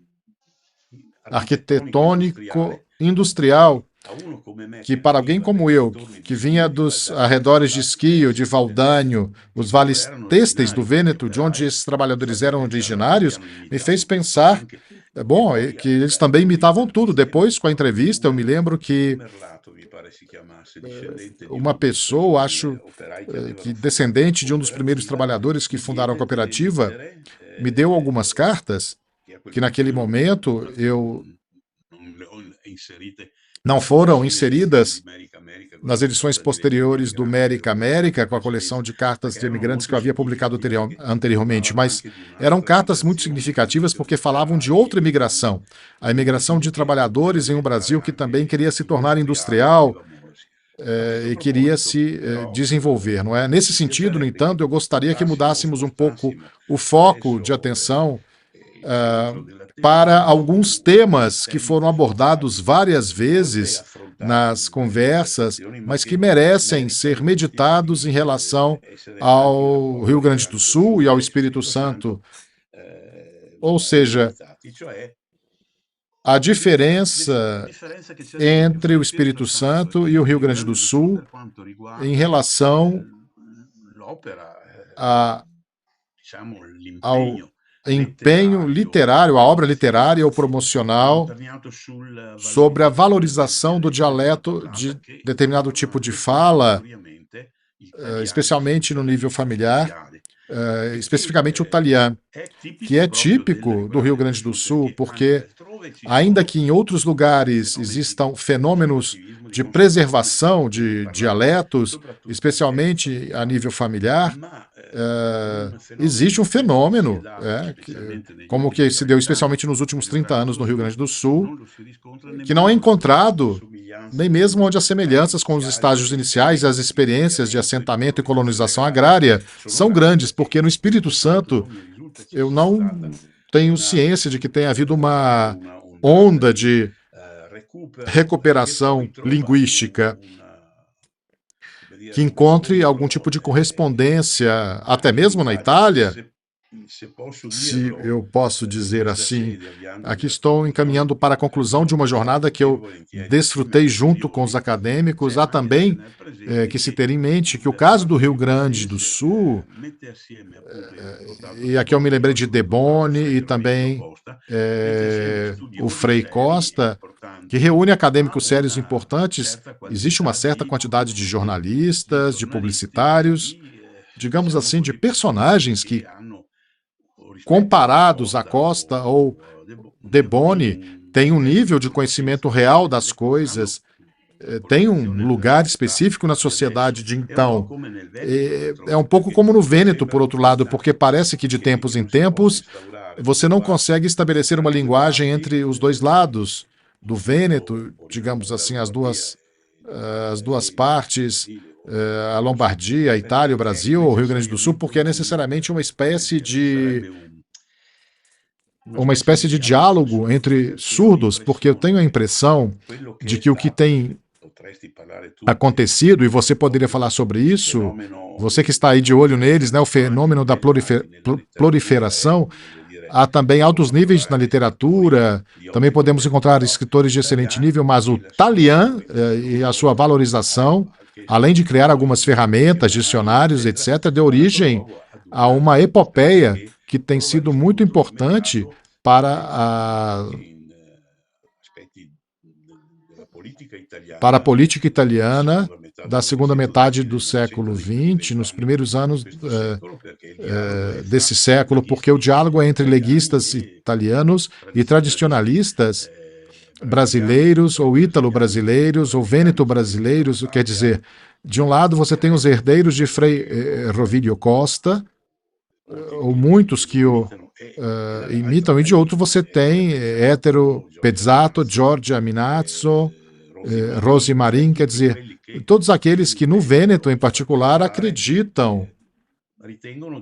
arquitetônico industrial que para alguém como eu, que vinha dos arredores de Schio, de Valdânio, os vales têxteis do Vêneto, de onde esses trabalhadores eram originários, me fez pensar, bom, que eles também imitavam tudo. Depois, com a entrevista, eu me lembro que uma pessoa, acho que descendente de um dos primeiros trabalhadores que fundaram a cooperativa, me deu algumas cartas que naquele momento não foram inseridas nas edições posteriores do Mérica América, com a coleção de cartas de imigrantes que eu havia publicado anteriormente, mas eram cartas muito significativas porque falavam de outra imigração, a imigração de trabalhadores em um Brasil que também queria se tornar industrial e queria se desenvolver, não é? Nesse sentido, no entanto, eu gostaria que mudássemos um pouco o foco de atenção para alguns temas que foram abordados várias vezes nas conversas, mas que merecem ser meditados em relação ao Rio Grande do Sul e ao Espírito Santo. Ou seja, a diferença entre o Espírito Santo e o Rio Grande do Sul em relação ao empenho literário, a obra literária ou promocional sobre a valorização do dialeto de determinado tipo de fala, especialmente no nível familiar, especificamente o italiano, que é típico do Rio Grande do Sul, porque ainda que em outros lugares existam fenômenos de preservação de dialetos, especialmente a nível familiar, existe um fenômeno, como que se deu especialmente nos últimos 30 anos no Rio Grande do Sul, que não é encontrado nem mesmo onde as semelhanças com os estágios iniciais e as experiências de assentamento e colonização agrária são grandes, porque no Espírito Santo eu não tenho ciência de que tenha havido uma onda de recuperação linguística que encontre algum tipo de correspondência, até mesmo na Itália, se eu posso dizer assim. Aqui estou encaminhando para a conclusão de uma jornada que eu desfrutei junto com os acadêmicos. Há também que se ter em mente que o caso do Rio Grande do Sul, e aqui eu me lembrei de Deboni e também o Frei Costa, que reúne acadêmicos sérios importantes. Existe uma certa quantidade de jornalistas, de publicitários, digamos assim, de personagens que, comparados a Costa ou Deboni, têm um nível de conhecimento real das coisas, tem um lugar específico na sociedade de então. É um pouco como no Vêneto, por outro lado, porque parece que de tempos em tempos você não consegue estabelecer uma linguagem entre os dois lados do Vêneto, digamos assim, as duas partes, a Lombardia, a Itália, o Brasil, o Rio Grande do Sul, porque é necessariamente uma espécie de diálogo entre surdos, porque eu tenho a impressão de que o que tem acontecido, e você poderia falar sobre isso, você que está aí de olho neles, né, o fenômeno da proliferação, há também altos níveis na literatura, também podemos encontrar escritores de excelente nível, mas o Talian e a sua valorização, além de criar algumas ferramentas, dicionários, etc., deu origem a uma epopeia que tem sido muito importante para a política italiana da segunda metade do século XX, nos primeiros anos desse século, porque o diálogo é entre leguistas italianos e tradicionalistas brasileiros, ou ítalo-brasileiros, ou vêneto-brasileiros, quer dizer, de um lado você tem os herdeiros de Frei Rovílio Costa, ou muitos que o imitam, e de outro você tem Ettero Pezzato, Giorgio Aminazzo, Rose Marin, quer dizer, todos aqueles que no Vêneto, em particular, acreditam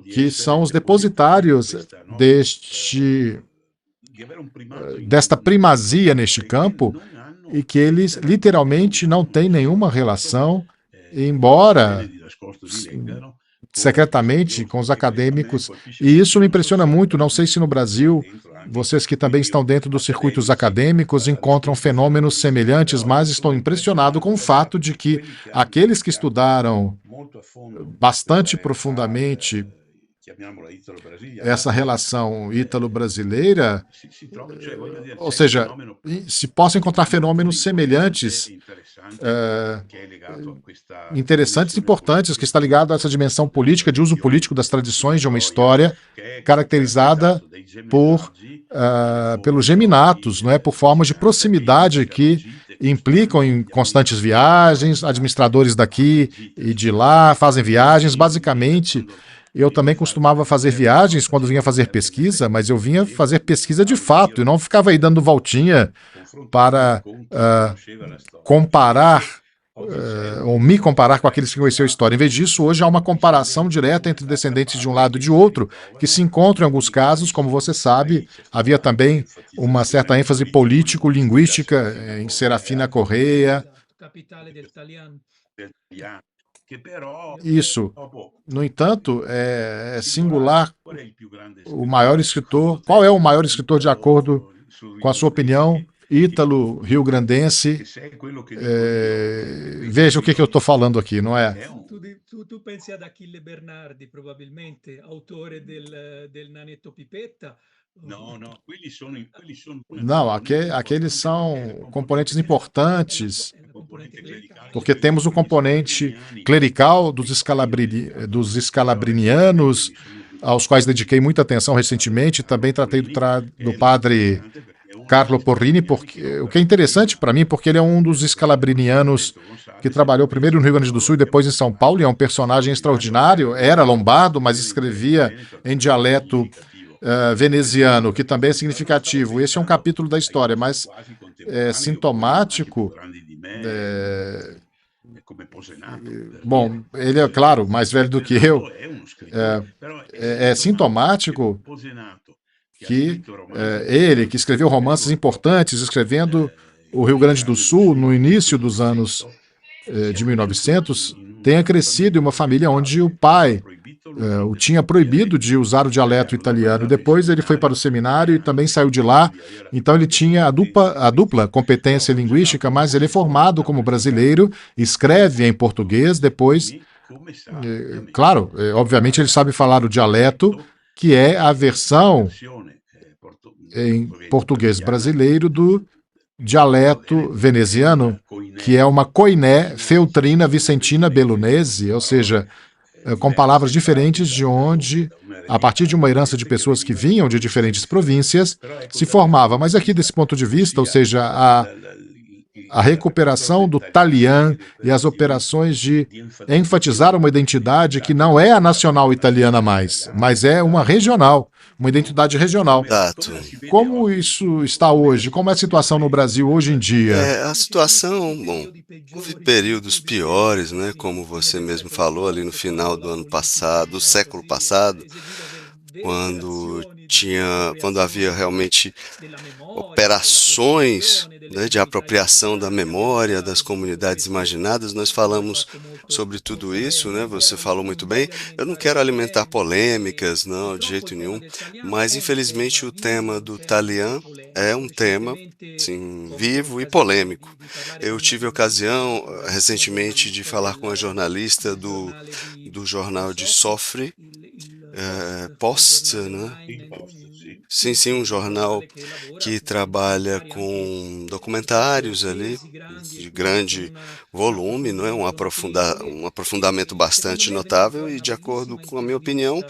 que são os depositários deste, desta primazia neste campo e que eles literalmente não têm nenhuma relação, embora secretamente com os acadêmicos, e isso me impressiona muito. Não sei se no Brasil, vocês que também estão dentro dos circuitos acadêmicos encontram fenômenos semelhantes, mas estou impressionado com o fato de que aqueles que estudaram bastante profundamente essa relação ítalo-brasileira, ou seja, se possam encontrar fenômenos semelhantes, interessantes e importantes, que está ligado a essa dimensão política, de uso político das tradições de uma história caracterizada pelos geminatos, não é? Por formas de proximidade que implicam em constantes viagens, administradores daqui e de lá fazem viagens. Basicamente, eu também costumava fazer viagens quando vinha fazer pesquisa, mas eu vinha fazer pesquisa de fato e não ficava aí dando voltinha para comparar ou me comparar com aqueles que conheceram a história. Em vez disso, hoje há uma comparação direta entre descendentes de um lado e de outro, que se encontram em alguns casos, como você sabe. Havia também uma certa ênfase político-linguística em Serafina Correia. Isso, no entanto, é singular. O maior escritor, qual é o maior escritor de acordo com a sua opinião? Ítalo rio-grandense. Veja o que eu estou falando aqui, não é? Tu pensi ad Achille Bernardi, probabilmente, autore del Nanetto Pipetta? Não, aqueles são componentes importantes, porque temos o componente clerical dos escalabrinianos, aos quais dediquei muita atenção recentemente. Também tratei do padre Carlo Porrini, porque, o que é interessante para mim, porque ele é um dos escalabrinianos que trabalhou primeiro no Rio Grande do Sul e depois em São Paulo, e é um personagem extraordinário. Era lombardo, mas escrevia em dialeto veneziano, que também é significativo. Esse é um capítulo da história, mas é sintomático. Bom, ele é, claro, mais velho do que eu. É sintomático que ele, que escreveu romances importantes, escrevendo o Rio Grande do Sul no início dos anos de 1900, tenha crescido em uma família onde o pai o tinha proibido de usar o dialeto italiano. Depois ele foi para o seminário e também saiu de lá. Então ele tinha a dupla competência linguística, mas ele é formado como brasileiro, escreve em português. Depois, claro, obviamente ele sabe falar o dialeto, que é a versão em português brasileiro do dialeto veneziano, que é uma coiné feltrina vicentina belunese, ou seja, com palavras diferentes, de onde, a partir de uma herança de pessoas que vinham de diferentes províncias, se formava. Mas aqui, desse ponto de vista, ou seja, a recuperação do talian e as operações de enfatizar uma identidade que não é a nacional italiana mais, mas é uma regional, uma identidade regional. Exato. Como isso está hoje? Como é a situação no Brasil hoje em dia? A situação, bom, houve períodos piores, né? Como você mesmo falou ali no final do ano passado, do século passado, quando havia realmente operações, né, de apropriação da memória das comunidades marginadas. Nós falamos sobre tudo isso, né? Você falou muito bem. Eu não quero alimentar polêmicas, não, de jeito nenhum, mas infelizmente o tema do Talian é um tema, sim, vivo e polêmico. Eu tive a ocasião recentemente de falar com a jornalista do jornal de Sofre, Post, né? Sim, um jornal que trabalha com documentários ali de grande volume, não é? Um aprofundamento bastante notável e, de acordo com a minha opinião,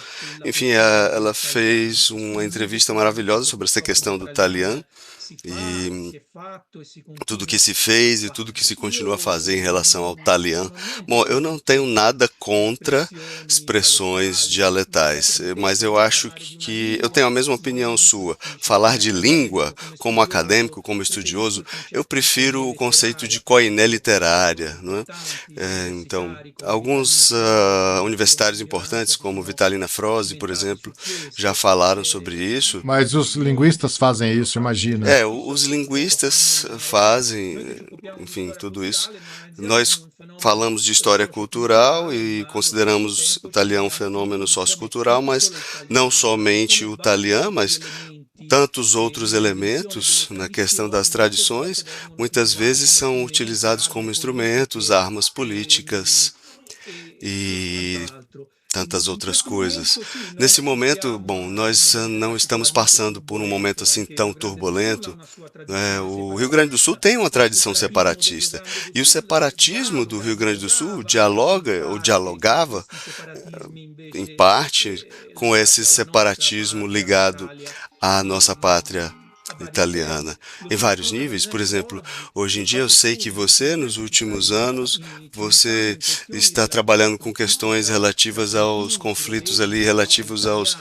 enfim, ela fez uma entrevista maravilhosa sobre essa questão do Talian. E tudo que se fez e tudo que se continua a fazer em relação ao talian. Bom, eu não tenho nada contra expressões dialetais, mas eu acho que eu tenho a mesma opinião sua. Falar de língua, como acadêmico, como estudioso, eu prefiro o conceito de koiné literária, não é? Então, alguns universitários importantes, como Vitalina Froese, por exemplo, já falaram sobre isso. Mas os linguistas fazem isso, imagina. Os linguistas fazem, enfim, tudo isso. Nós falamos de história cultural e consideramos o talian um fenômeno sociocultural, mas não somente o talian, mas tantos outros elementos na questão das tradições, muitas vezes são utilizados como instrumentos, armas políticas e tantas outras coisas. Nesse momento, bom, nós não estamos passando por um momento assim tão turbulento. O Rio Grande do Sul tem uma tradição separatista e o separatismo do Rio Grande do Sul dialoga ou dialogava em parte com esse separatismo ligado à nossa pátria italiana, em vários níveis. Por exemplo, hoje em dia eu sei que você, nos últimos anos, você está trabalhando com questões relativas aos conflitos ali, relativos aos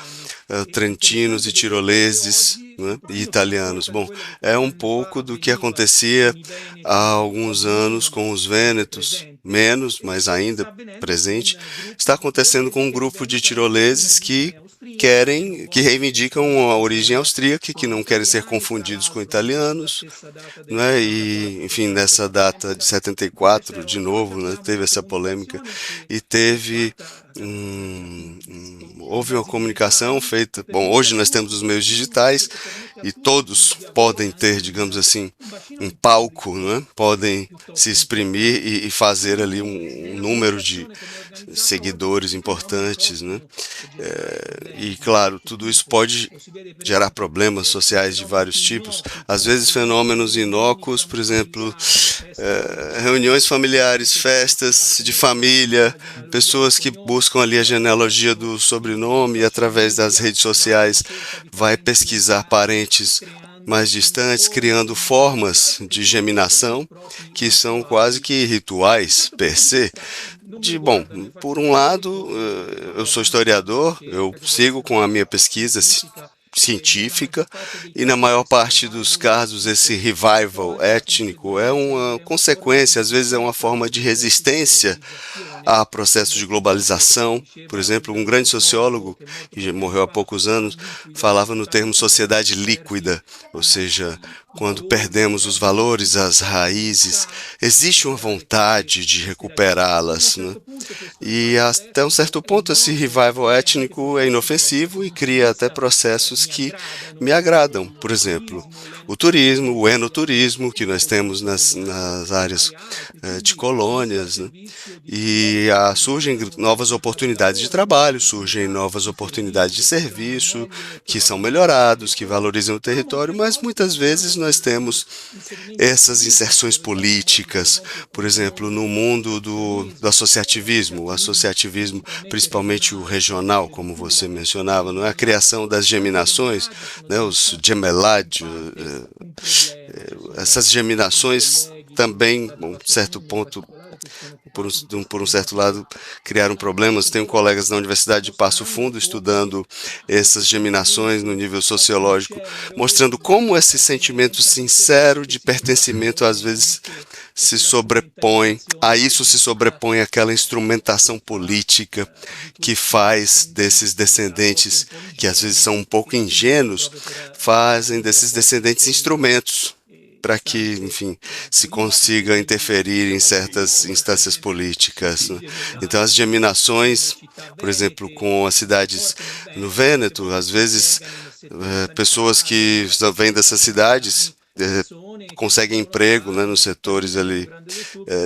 trentinos e tiroleses, né, e italianos. Bom, é um pouco do que acontecia há alguns anos com os vênetos, menos, mas ainda presente, está acontecendo com um grupo de tiroleses que reivindicam a origem austríaca, que não querem ser confundidos com italianos, né? E, enfim, nessa data de 74, de novo, né, teve essa polêmica e houve uma comunicação feita. Bom, hoje nós temos os meios digitais e todos podem ter, digamos assim, um palco, né? Podem se exprimir e fazer ali um número de seguidores importantes, né? E, claro, tudo isso pode gerar problemas sociais de vários tipos. Às vezes, fenômenos inócuos, por exemplo, reuniões familiares, festas de família, pessoas que buscam ali a genealogia do sobrenome e, através das redes sociais, vai pesquisar parentes mais distantes, criando formas de geminação que são quase que rituais per se. Bom, por um lado, eu sou historiador, eu sigo com a minha pesquisa científica e na maior parte dos casos esse revival étnico é uma consequência, às vezes é uma forma de resistência a processos de globalização. Por exemplo, um grande sociólogo, que morreu há poucos anos, falava no termo sociedade líquida, ou seja, quando perdemos os valores, as raízes, existe uma vontade de recuperá-las, né? E até um certo ponto esse revival étnico é inofensivo e cria até processos que me agradam. Por exemplo, o turismo, o enoturismo que nós temos nas áreas de colônias, né? E surgem novas oportunidades de trabalho, surgem novas oportunidades de serviço que são melhorados, que valorizam o território, mas muitas vezes nós temos essas inserções políticas, por exemplo, no mundo do associativismo, o associativismo, principalmente o regional, como você mencionava, não é? A criação das geminações, né? Os gemelad, essas geminações também, um certo ponto, por um certo lado, criaram problemas. Tenho colegas na Universidade de Passo Fundo estudando essas geminações no nível sociológico, mostrando como esse sentimento sincero de pertencimento às vezes se sobrepõe, a isso se sobrepõe aquela instrumentação política que faz desses descendentes, que às vezes são um pouco ingênuos, fazem desses descendentes instrumentos para que, enfim, se consiga interferir em certas instâncias políticas, né? Então, as geminações, por exemplo, com as cidades no Vêneto, às vezes pessoas que vêm dessas cidades conseguem emprego, né, nos setores ali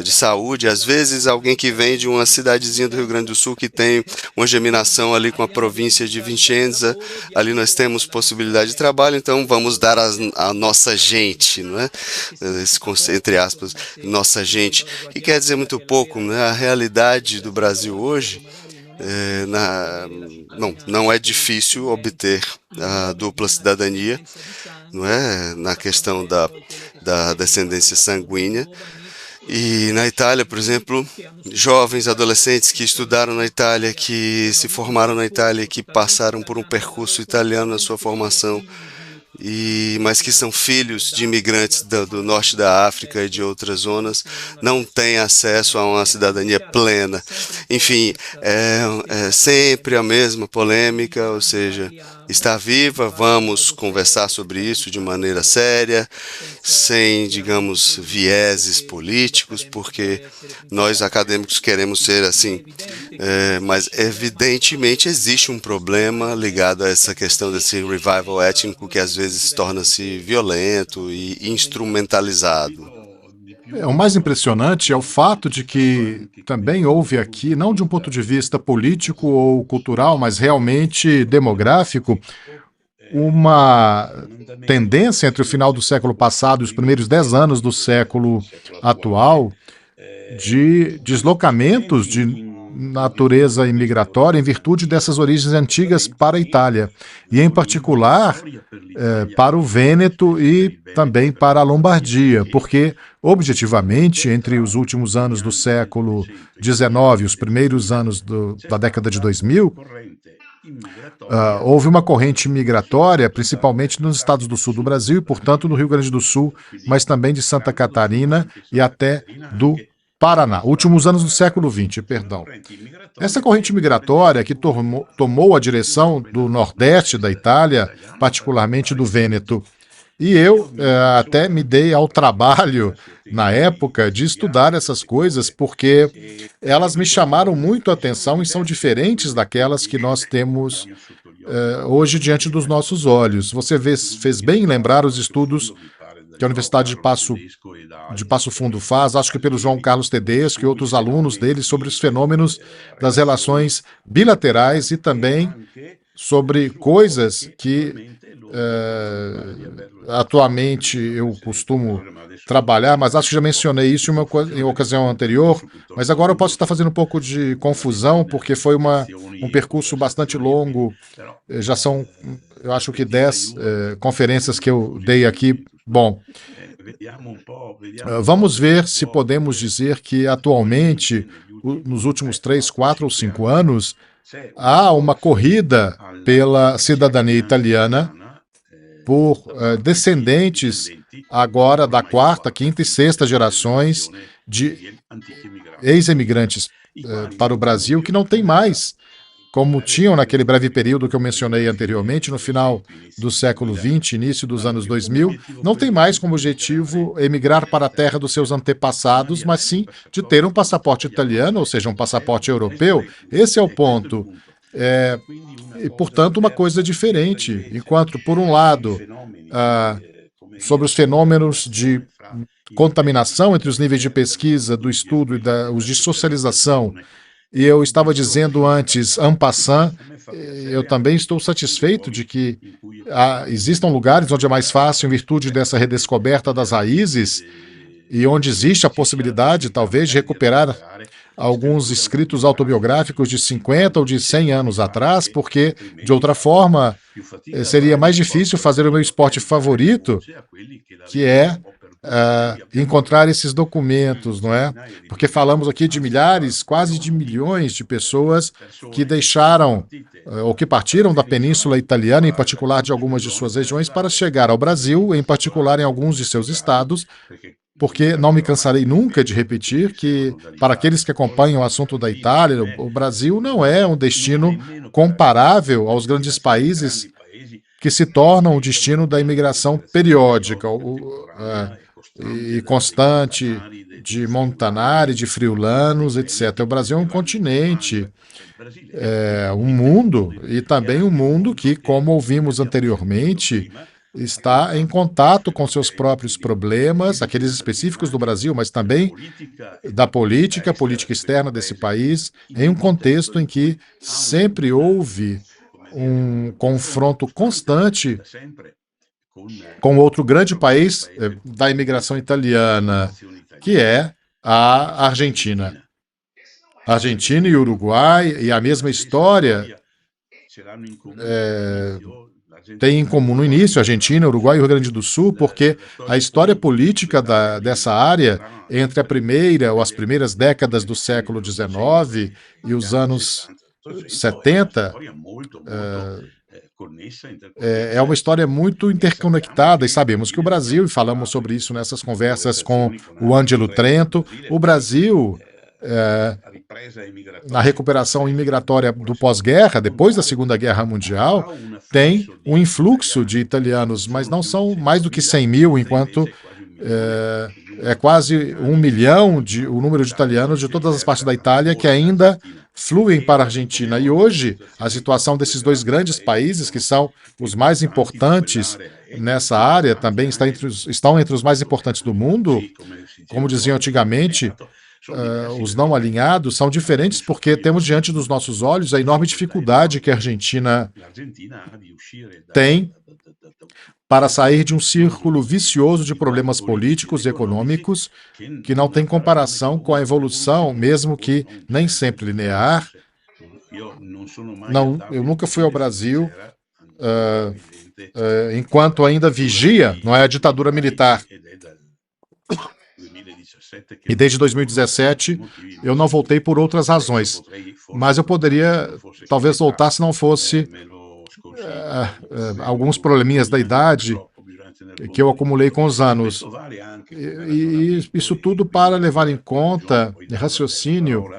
de saúde. Às vezes alguém que vem de uma cidadezinha do Rio Grande do Sul que tem uma geminação ali com a província de Vicenza, ali nós temos possibilidade de trabalho, então vamos dar a nossa gente, não é? Esse conceito, entre aspas, nossa gente, que quer dizer muito pouco, né? A realidade do Brasil hoje, não é difícil obter a dupla cidadania, não é? Na questão da da descendência sanguínea. E na Itália, por exemplo, jovens, adolescentes que estudaram na Itália, que se formaram na Itália, que passaram por um percurso italiano na sua formação, mas que são filhos de imigrantes do norte da África e de outras zonas, não têm acesso a uma cidadania plena. Enfim, é sempre a mesma polêmica, ou seja, está viva, vamos conversar sobre isso de maneira séria, sem, digamos, vieses políticos, porque nós acadêmicos queremos ser assim, mas evidentemente existe um problema ligado a essa questão desse revival étnico que às vezes torna-se violento e instrumentalizado. O mais impressionante é o fato de que também houve aqui, não de um ponto de vista político ou cultural, mas realmente demográfico, uma tendência entre o final do século passado e os primeiros 10 anos do século atual de deslocamentos de natureza imigratória em virtude dessas origens antigas para a Itália, e em particular para o Vêneto e também para a Lombardia, porque, objetivamente, entre os últimos anos do século XIX e os primeiros anos da década de 2000, houve uma corrente migratória, principalmente nos estados do sul do Brasil e, portanto, no Rio Grande do Sul, mas também de Santa Catarina e até do Paraná, últimos anos do século XX, perdão. Essa corrente migratória que tomou a direção do nordeste da Itália, particularmente do Vêneto. E eu até me dei ao trabalho, na época, de estudar essas coisas, porque elas me chamaram muito a atenção e são diferentes daquelas que nós temos hoje diante dos nossos olhos. Você fez bem em lembrar os estudos que a Universidade de Passo Fundo faz, acho que pelo João Carlos Tedesco e outros alunos dele, sobre os fenômenos das relações bilaterais e também sobre coisas que atualmente eu costumo trabalhar, mas acho que já mencionei isso em ocasião anterior, mas agora eu posso estar fazendo um pouco de confusão, porque foi um percurso bastante longo, já são, eu acho que 10 conferências que eu dei aqui. Bom, vamos ver se podemos dizer que atualmente, nos últimos 3, 4 ou 5 anos, há uma corrida pela cidadania italiana por descendentes agora da quarta, quinta e sexta gerações de ex-imigrantes para o Brasil que não tem mais, como tinham naquele breve período que eu mencionei anteriormente, no final do século XX, início dos anos 2000, não tem mais como objetivo emigrar para a terra dos seus antepassados, mas sim de ter um passaporte italiano, ou seja, um passaporte europeu. Esse é o ponto. E, portanto, uma coisa diferente. Enquanto, por um lado, sobre os fenômenos de contaminação entre os níveis de pesquisa, do estudo e os de socialização, e eu estava dizendo antes, en passant, eu também estou satisfeito de que existam lugares onde é mais fácil, em virtude dessa redescoberta das raízes, e onde existe a possibilidade, talvez, de recuperar alguns escritos autobiográficos de 50 ou de 100 anos atrás, porque, de outra forma, seria mais difícil fazer o meu esporte favorito, que é encontrar esses documentos, não é? Porque falamos aqui de milhares, quase de milhões de pessoas que deixaram ou que partiram da Península Italiana, em particular de algumas de suas regiões, para chegar ao Brasil, em particular em alguns de seus estados, porque não me cansarei nunca de repetir que, para aqueles que acompanham o assunto da Itália, o Brasil não é um destino comparável aos grandes países que se tornam o destino da imigração periódica e constante de Montanari, de friulanos, etc. O Brasil é um continente, um mundo, e também um mundo que, como ouvimos anteriormente, está em contato com seus próprios problemas, aqueles específicos do Brasil, mas também da política externa desse país, em um contexto em que sempre houve um confronto constante com outro grande país da imigração italiana, que é a Argentina. Argentina e Uruguai, e a mesma história têm em comum no início, Argentina, Uruguai e Rio Grande do Sul, porque a história política dessa área, entre a primeira ou as primeiras décadas do século XIX e os anos 70, é uma história muito interconectada, e sabemos que o Brasil, e falamos sobre isso nessas conversas com o Ângelo Trento, o Brasil, na recuperação imigratória do pós-guerra, depois da Segunda Guerra Mundial, tem um influxo de italianos, mas não são mais do que 100 mil, enquanto é quase 1 milhão o número de italianos de todas as partes da Itália que ainda fluem para a Argentina. E hoje, a situação desses dois grandes países, que são os mais importantes nessa área, também estão entre os mais importantes do mundo, como diziam antigamente, os não alinhados, são diferentes porque temos diante dos nossos olhos a enorme dificuldade que a Argentina tem para sair de um círculo vicioso de problemas políticos e econômicos que não tem comparação com a evolução, mesmo que nem sempre linear. Não, eu nunca fui ao Brasil enquanto ainda vigia, não é, a ditadura militar. E desde 2017 eu não voltei por outras razões, mas eu poderia talvez voltar se não fosse alguns probleminhas da idade que eu acumulei com os anos. E isso tudo para levar em conta raciocínio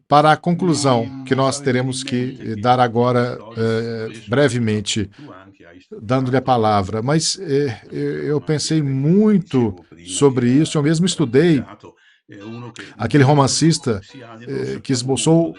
para a conclusão que nós teremos que dar agora brevemente, dando-lhe a palavra. Mas eu pensei muito sobre isso, eu mesmo estudei aquele romancista que esboçou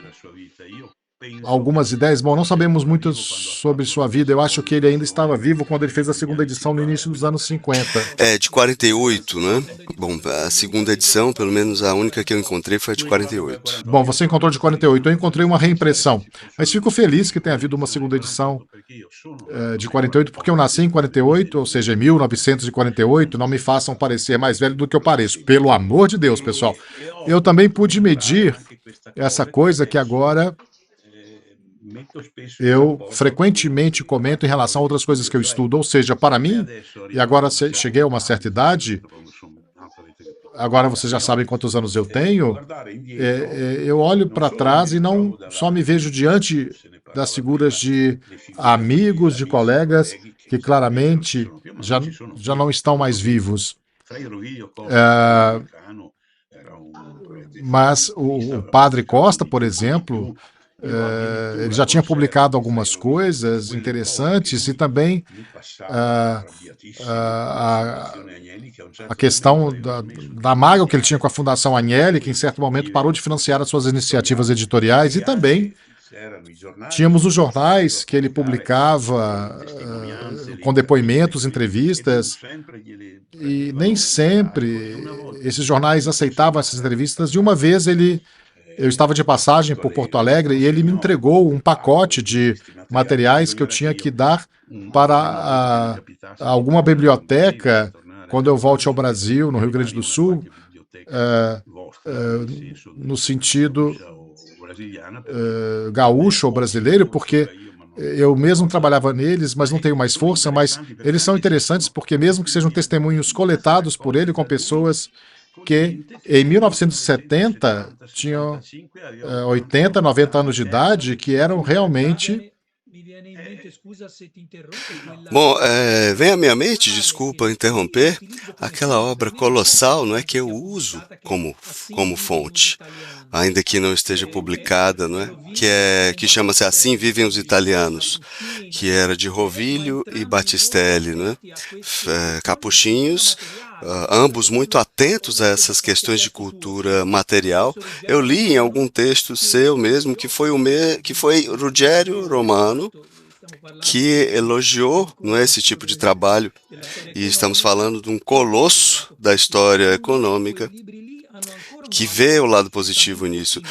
algumas ideias. Bom, não sabemos muito sobre sua vida. Eu acho que ele ainda estava vivo quando ele fez a segunda edição no início dos anos 50. De 48, né? Bom, a segunda edição, pelo menos a única que eu encontrei, foi a de 48. Bom, você encontrou de 48. Eu encontrei uma reimpressão. Mas fico feliz que tenha havido uma segunda edição de 48, porque eu nasci em 48, ou seja, em 1948. Não me façam parecer mais velho do que eu pareço. Pelo amor de Deus, pessoal. Eu também pude medir essa coisa que agora eu frequentemente comento em relação a outras coisas que eu estudo, ou seja, para mim, e agora cheguei a uma certa idade, agora vocês já sabem quantos anos eu tenho, eu olho para trás e não só me vejo diante das figuras de amigos, de colegas, que claramente já não estão mais vivos. Mas o Padre Costa, por exemplo, ele já tinha publicado algumas coisas interessantes e também a questão da mágoa que ele tinha com a Fundação Agnelli, que em certo momento parou de financiar as suas iniciativas editoriais, e também tínhamos os jornais que ele publicava com depoimentos, entrevistas, e nem sempre esses jornais aceitavam essas entrevistas. De uma vez eu estava de passagem por Porto Alegre e ele me entregou um pacote de materiais que eu tinha que dar para alguma biblioteca quando eu volte ao Brasil, no Rio Grande do Sul, no sentido gaúcho ou brasileiro, porque eu mesmo trabalhava neles, mas não tenho mais força, mas eles são interessantes porque mesmo que sejam testemunhos coletados por ele com pessoas que em 1970 tinham 80, 90 anos de idade, que eram realmente... Bom, vem à minha mente, desculpa interromper, aquela obra colossal, não é, que eu uso como fonte, ainda que não esteja publicada, não é, que chama-se Assim Vivem os Italianos, que era de Rovilho e Battistelli, não é, capuchinhos, ambos muito atentos a essas questões de cultura material. Eu li em algum texto seu mesmo, que foi Ruggiero Romano, que elogiou, não é, esse tipo de trabalho, e estamos falando de um colosso da história econômica que vê o lado positivo nisso.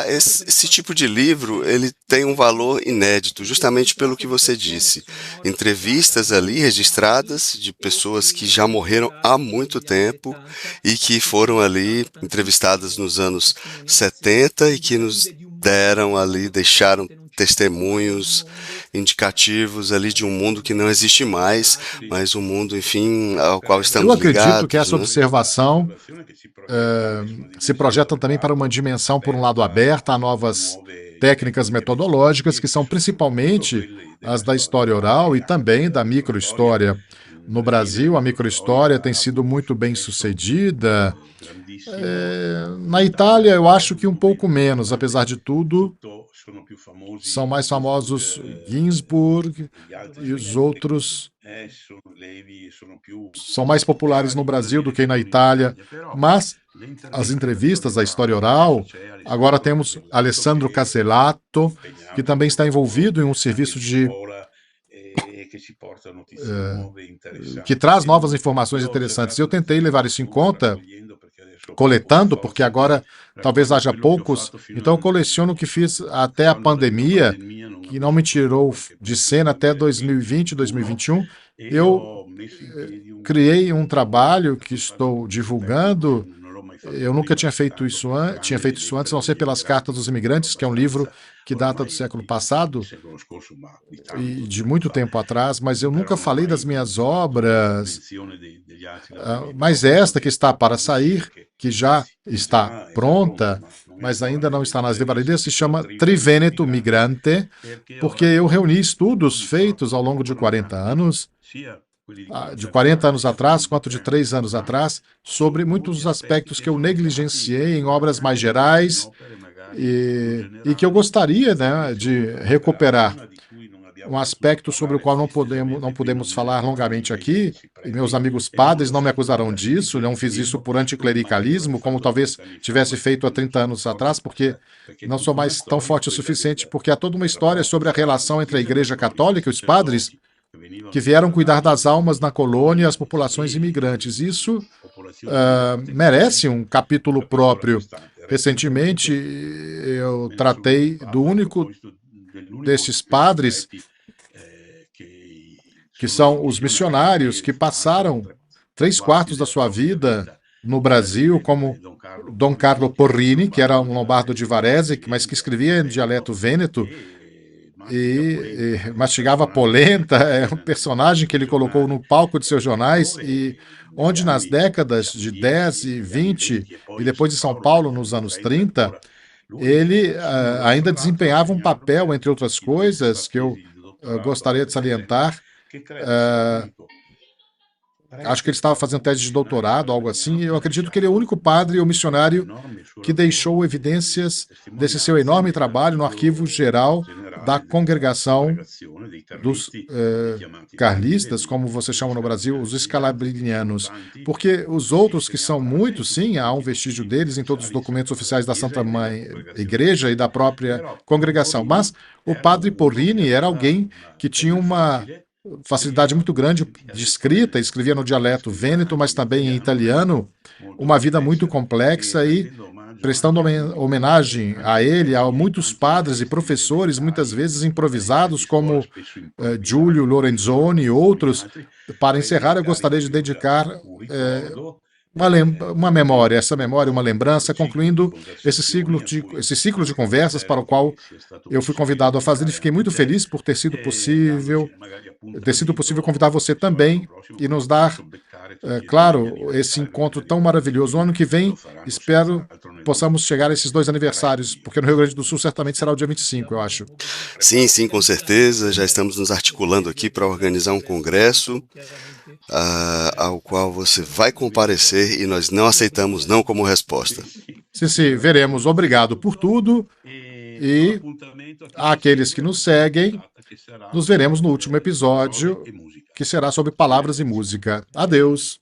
Esse tipo de livro, ele tem um valor inédito, justamente pelo que você disse. Entrevistas ali registradas de pessoas que já morreram há muito tempo e que foram ali entrevistadas nos anos 70 e que nos deram ali, deixaram testemunhos indicativos ali de um mundo que não existe mais, mas um mundo, enfim, ao qual Eu estamos acredito que ligados, essa né? observação se projeta também para uma dimensão, por um lado, aberta a novas técnicas metodológicas, que são principalmente as da história oral e também da microhistória. No Brasil, a microhistória tem sido muito bem sucedida. Na Itália, eu acho que um pouco menos, apesar de tudo, são mais famosos Ginsburg e os outros são mais populares no Brasil do que na Itália, mas as entrevistas, a história oral, agora temos Alessandro Caselato, que também está envolvido em um serviço que traz novas informações interessantes. Eu tentei levar isso em conta, coletando, porque agora talvez haja poucos, então eu coleciono o que fiz até a pandemia, que não me tirou de cena até 2020, 2021. Eu criei um trabalho que estou divulgando. Eu nunca tinha feito isso antes, a não ser pelas Cartas dos Imigrantes, que é um livro que data do século passado e de muito tempo atrás, mas eu nunca falei das minhas obras. Mas esta que está para sair, que já está pronta, mas ainda não está nas livrarias, se chama Triveneto Migrante, porque eu reuni estudos feitos ao longo de 40 anos, de 40 anos atrás, quanto de 3 anos atrás, sobre muitos aspectos que eu negligenciei em obras mais gerais e que eu gostaria, né, de recuperar. Um aspecto sobre o qual não podemos falar longamente aqui, e meus amigos padres não me acusarão disso, não fiz isso por anticlericalismo, como talvez tivesse feito há 30 anos atrás, porque não sou mais tão forte o suficiente, porque há toda uma história sobre a relação entre a Igreja Católica e os padres que vieram cuidar das almas na colônia e as populações imigrantes. Isso merece um capítulo próprio. Recentemente, eu tratei do único destes padres, que são os missionários que passaram 3/4 da sua vida no Brasil, como Dom Carlo Porrini, que era um lombardo de Varese, mas que escrevia em dialeto vêneto e mastigava polenta. É um personagem que ele colocou no palco de seus jornais e onde nas décadas de 10 e 20 e depois de São Paulo nos anos 30, ele ainda desempenhava um papel, entre outras coisas, que eu gostaria de salientar. Acho que ele estava fazendo tese de doutorado, algo assim, e eu acredito que ele é o único padre ou missionário que deixou evidências desse seu enorme trabalho no arquivo geral da congregação dos carlistas, como você chama no Brasil, os escalabrinianos, porque os outros, que são muitos, sim, há um vestígio deles em todos os documentos oficiais da Santa Mãe Igreja e da própria congregação, mas o padre Porrini era alguém que tinha uma facilidade muito grande de escrita, escrevia no dialeto vêneto, mas também em italiano, uma vida muito complexa, e prestando homenagem a ele, há muitos padres e professores, muitas vezes improvisados, como Giulio Lorenzoni e outros. Para encerrar, eu gostaria de dedicar uma memória, uma lembrança, concluindo esse ciclo de conversas para o qual eu fui convidado a fazer, e fiquei muito feliz por ter sido possível convidar você também e nos dar, claro, esse encontro tão maravilhoso. No ano que vem, espero possamos chegar a esses 2 aniversários, porque no Rio Grande do Sul certamente será o dia 25, eu acho. Sim, sim, com certeza. Já estamos nos articulando aqui para organizar um congresso ao qual você vai comparecer, e nós não aceitamos não como resposta. Sim, veremos. Obrigado por tudo, e àqueles que nos seguem, nos veremos no último episódio, que será sobre palavras e música. Adeus!